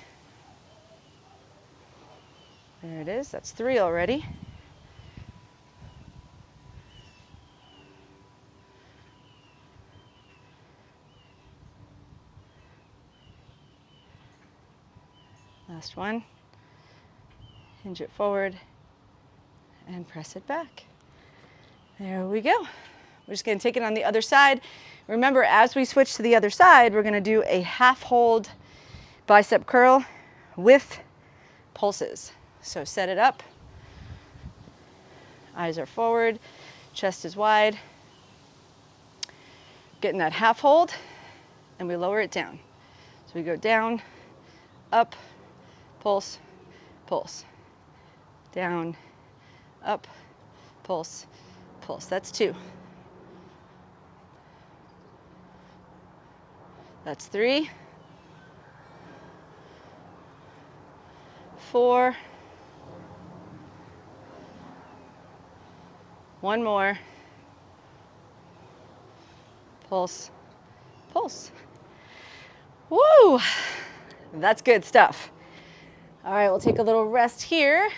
There it is, that's 3 already. Last one. Hinge it forward and press it back. There we go. We're just going to take it on the other side. Remember, as we switch to the other side, we're going to do a half hold bicep curl with pulses. So set it up. Eyes are forward, chest is wide. Getting that half hold, and we lower it down. So we go down, up, pulse, pulse. Down, up, pulse, pulse. That's 2. That's 3, 4, 1 more, pulse, pulse. Woo! That's good stuff. All right, we'll take a little rest here.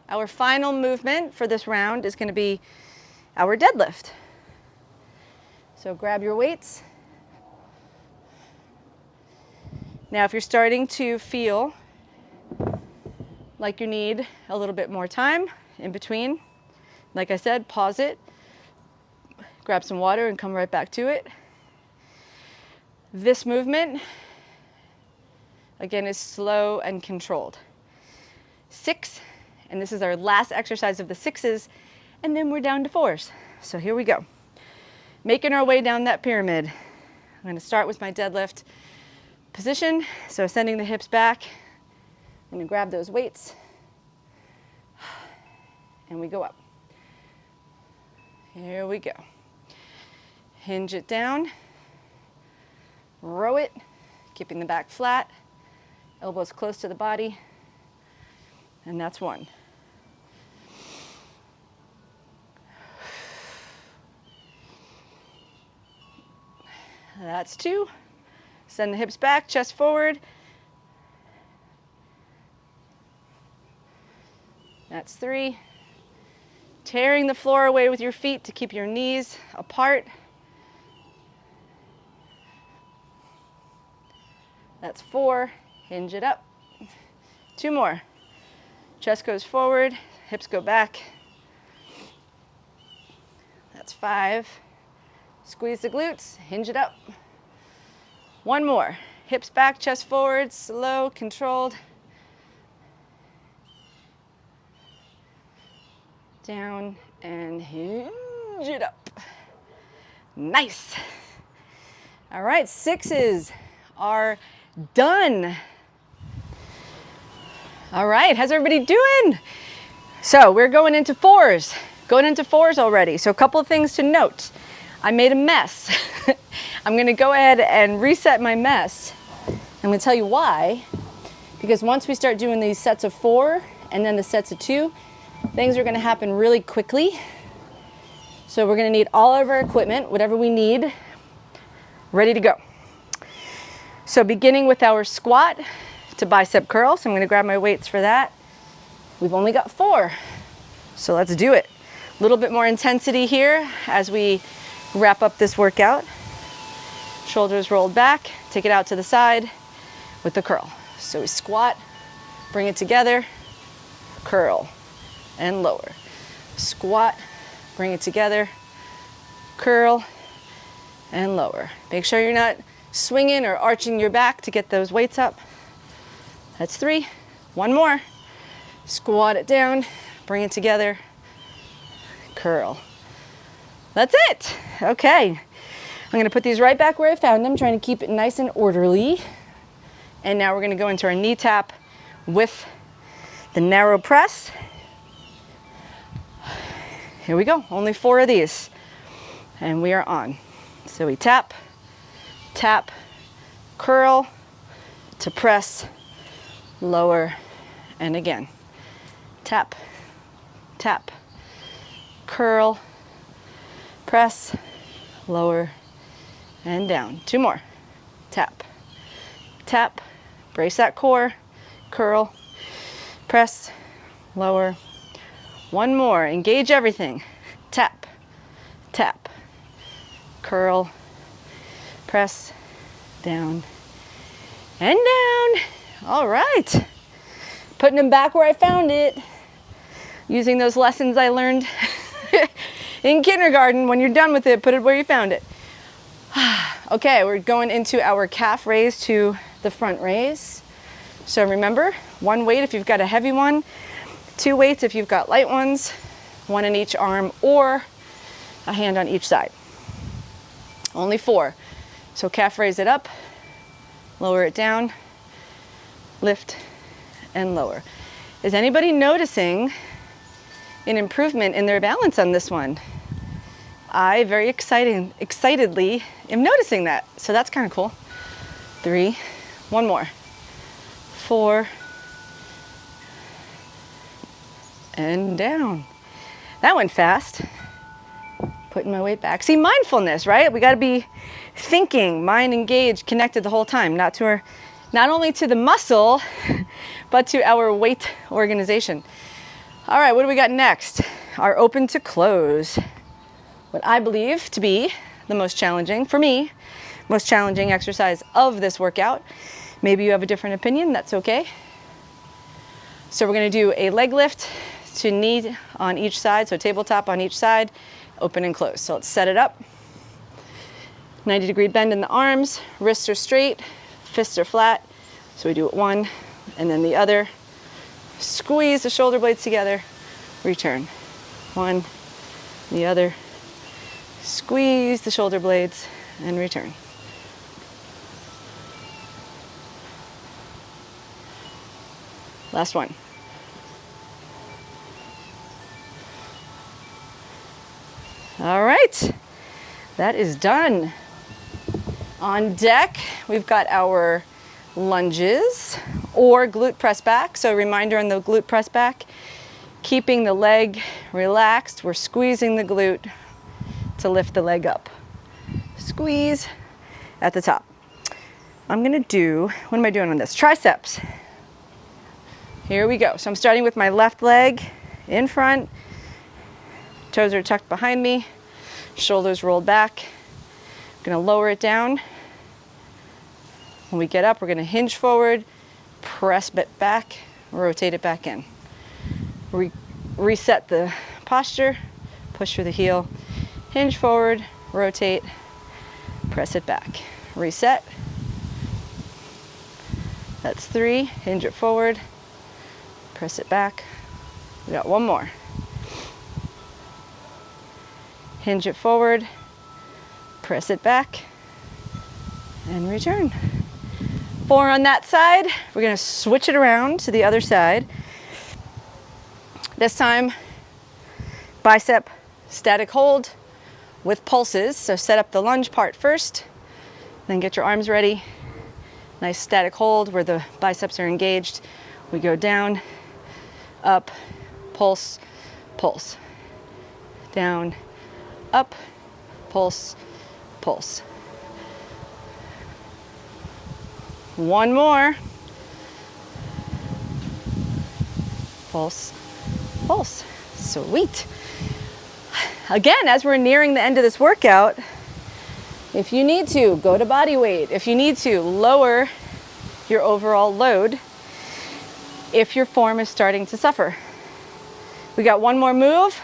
Our final movement for this round is going to be our deadlift. So grab your weights. Now, if you're starting to feel like you need a little bit more time in between, like I said, pause it, grab some water and come right back to it. This movement, again, is slow and controlled. 6, and this is our last exercise of the 6s, and then we're down to 4s. So here we go. Making our way down that pyramid. I'm going to start with my deadlift position, so sending the hips back. I'm going to grab those weights, and we go up. Here we go. Hinge it down, row it, keeping the back flat, elbows close to the body, and that's 1. That's 2. Send the hips back, chest forward. That's 3. Tearing the floor away with your feet to keep your knees apart. That's 4. Hinge it up. 2 more. Chest goes forward, hips go back. That's 5. Squeeze the glutes, hinge it up. 1 more. Hips back, chest forward, slow, controlled. Down and hinge it up. Nice. All right, 6s are done. All right, how's everybody doing? So we're going into 4s. Going into 4s already. So a couple of things to note. I made a mess. I'm gonna go ahead and reset my mess. I'm gonna tell you why. Because once we start doing these sets of 4 and then the sets of 2, things are gonna happen really quickly. So we're gonna need all of our equipment, whatever we need, ready to go. So beginning with our squat to bicep curl. So I'm gonna grab my weights for that. We've only got 4, so let's do it. A little bit more intensity here as we wrap up this workout. Shoulders rolled back, take it out to the side with the curl. So we squat, bring it together, curl, and lower. Squat, bring it together, curl, and lower. Make sure you're not swinging or arching your back to get those weights up. That's 3. 1 more. Squat it down, bring it together, curl. That's it. Okay. I'm going to put these right back where I found them, trying to keep it nice and orderly. And now we're going to go into our knee tap with the narrow press. Here we go. Only 4 of these. And we are on. So we tap, tap, curl to press, lower, and again. Tap, tap, curl, press, lower, and down. 2 more. Tap, tap, brace that core, curl, press, lower. 1 more, engage everything. Tap, tap, curl, press, down, and down. All right. Putting them back where I found it. Using those lessons I learned in kindergarten. When you're done with it, put it where you found it. Okay, we're going into our calf raise to the front raise. So remember, 1 weight if you've got a heavy one, 2 weights if you've got light ones, 1 in each arm or a hand on each side. Only 4. So calf raise it up, lower it down, lift and lower. Is anybody noticing an improvement in their balance on this one? I very excitedly am noticing that. So that's kind of cool. 3, 1 more, 4, and down. That went fast. Putting my weight back. See, mindfulness, right? We got to be thinking, mind engaged, connected the whole time, not only to the muscle, but to our weight organization. All right, what do we got next? Our open to close. What I believe to be the most challenging, for me, most challenging exercise of this workout. Maybe you have a different opinion, that's okay. So we're gonna do a leg lift to knee on each side, so tabletop on each side, open and close. So let's set it up. 90-degree bend in the arms, wrists are straight, fists are flat. So we do it 1 and then the other. Squeeze the shoulder blades together, return. 1, the other. Squeeze the shoulder blades and return. Last one. All right, that is done. On deck, we've got our lunges or glute press back. So reminder on the glute press back, keeping the leg relaxed. We're squeezing the glute to lift the leg up. Squeeze at the top. I'm gonna do, what am I doing on this? Triceps. Here we go. So I'm starting with my left leg in front. Toes are tucked behind me. Shoulders rolled back. I'm gonna lower it down. When we get up, we're gonna hinge forward, press it back, rotate it back in. Reset the posture, push through the heel, hinge forward, rotate, press it back. Reset. That's 3, hinge it forward, press it back. We got 1 more. Hinge it forward, press it back, and return. 4 on that side. We're gonna switch it around to the other side. This time, bicep static hold with pulses. So set up the lunge part first, then get your arms ready. Nice static hold where the biceps are engaged. We go down, up, pulse, pulse. Down, up, pulse, pulse. 1 more. Pulse, pulse. Sweet. Again, as we're nearing the end of this workout, if you need to, go to body weight. If you need to, lower your overall load if your form is starting to suffer. We got 1 more move.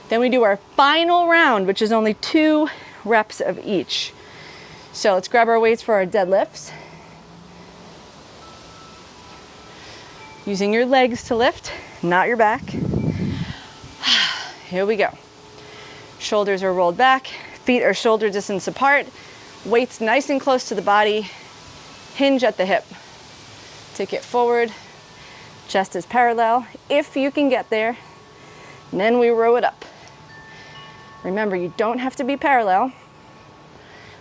Then we do our final round, which is only 2 reps of each. So let's grab our weights for our deadlifts. Using your legs to lift, not your back. Here we go. Shoulders are rolled back, feet are shoulder distance apart, weights nice and close to the body, hinge at the hip. Take it forward, chest is parallel, if you can get there, and then we row it up. Remember, you don't have to be parallel.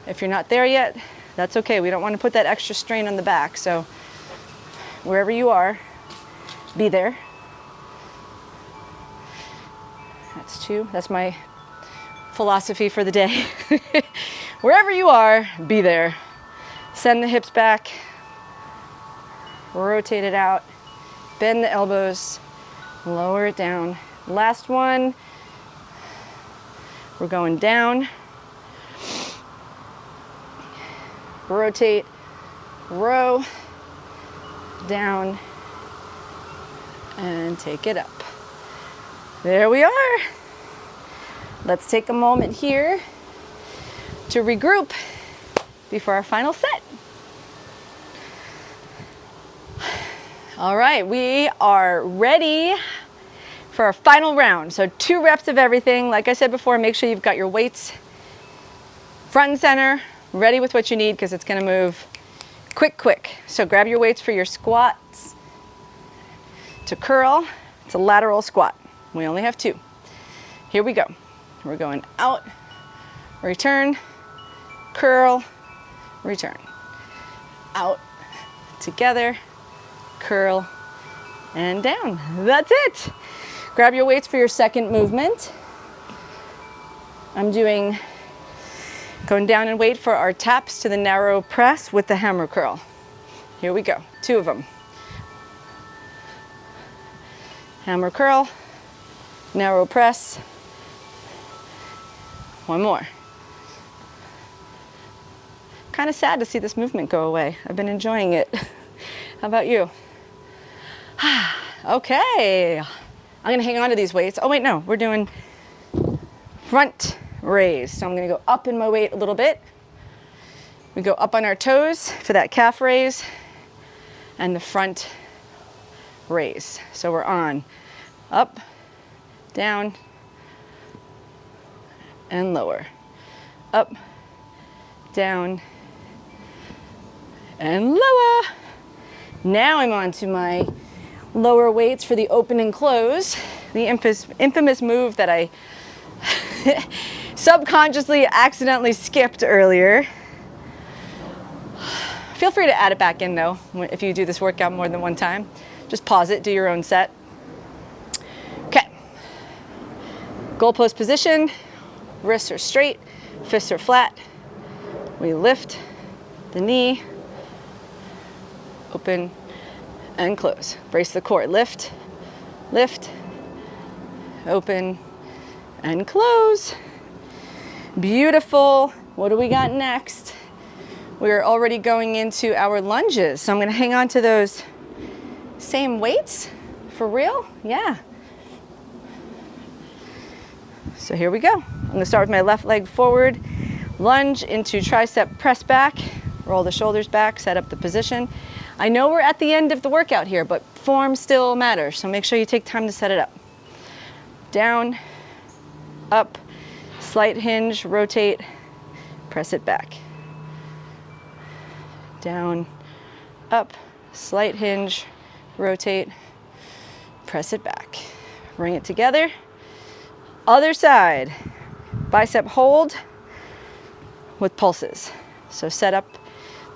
If you're not there yet, that's okay. We don't want to put that extra strain on the back, so wherever you are, be there. That's 2. That's my philosophy for the day. Wherever you are, be there. Send the hips back. Rotate it out. Bend the elbows. Lower it down. Last one. We're going down. Rotate. Row. Down. And take it up. There we are. Let's take a moment here to regroup before our final set. All right, we are ready for our final round. So 2 reps of everything. Like I said before, make sure you've got your weights front and center, ready with what you need because it's gonna move quick. So grab your weights for your squats. To curl, it's a lateral squat. We only have 2. Here we go. We're going out, return, curl, return. Out, together, curl, and down. That's it. Grab your weights for your second movement. I'm going down and weight for our taps to the narrow press with the hammer curl. Here we go, 2 of them. Hammer curl, narrow press. 1 more. Kind of sad to see this movement go away. I've been enjoying it. How about you? Okay, I'm gonna hang on to these weights. Oh wait, no, we're doing front raise. So I'm gonna go up in my weight a little bit. We go up on our toes for that calf raise and the front raise. So we're on, up, down, and lower. Up, down, and lower. Now I'm on to my lower weights for the open and close, the infamous move that I subconsciously accidentally skipped earlier. Feel free to add it back in though, if you do this workout more than 1 time. Just pause it, do your own set. Okay. Goalpost position, wrists are straight, fists are flat. We lift the knee, open and close. Brace the core, lift, lift, open and close. Beautiful. What do we got next? We're already going into our lunges. So I'm gonna hang on to those same weights, for real? Yeah. So here we go. I'm gonna start with my left leg forward, lunge into tricep press back, roll the shoulders back, set up the position. I know we're at the end of the workout here, but form still matters, so make sure you take time to set it up. Down, up, slight hinge, rotate, press it back. Down, up, slight hinge, rotate, press it back. Bring it together. Other side, bicep hold with pulses. So set up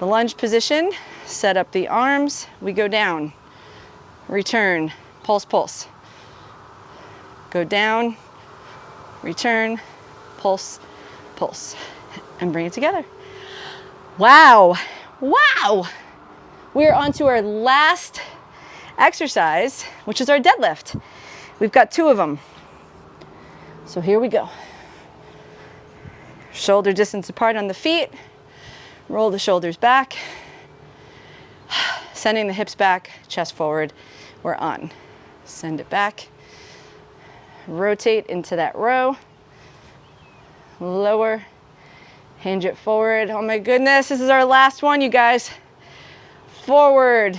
the lunge position, set up the arms, we go down, return, pulse, pulse. Go down, return, pulse, pulse, and bring it together. Wow, wow! We're on to our last exercise, which is our deadlift. We've got 2 of them. So here we go. Shoulder distance apart on the feet. Roll the shoulders back. Sending the hips back, chest forward. We're on. Send it back. Rotate into that row. Lower. Hinge it forward. Oh my goodness, this is our last one, you guys. Forward.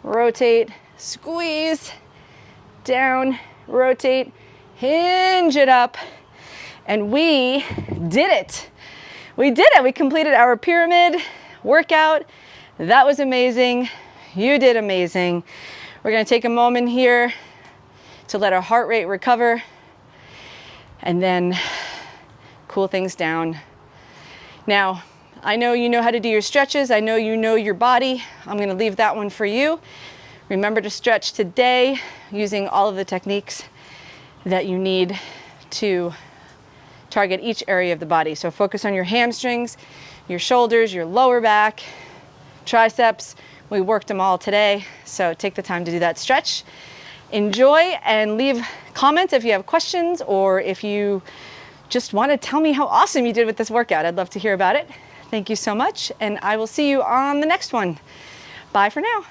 Rotate. Squeeze. Down. Rotate. Hinge it up. And we did it. We did it. We completed our pyramid workout. That was amazing. You did amazing. We're going to take a moment here to let our heart rate recover and then cool things down. Now, I know you know how to do your stretches. I know you know your body. I'm gonna leave that one for you. Remember to stretch today using all of the techniques that you need to target each area of the body. So focus on your hamstrings, your shoulders, your lower back, triceps. We worked them all today, so take the time to do that stretch. Enjoy and leave comments if you have questions or if you just want to tell me how awesome you did with this workout. I'd love to hear about it. Thank you so much, and I will see you on the next one. Bye for now.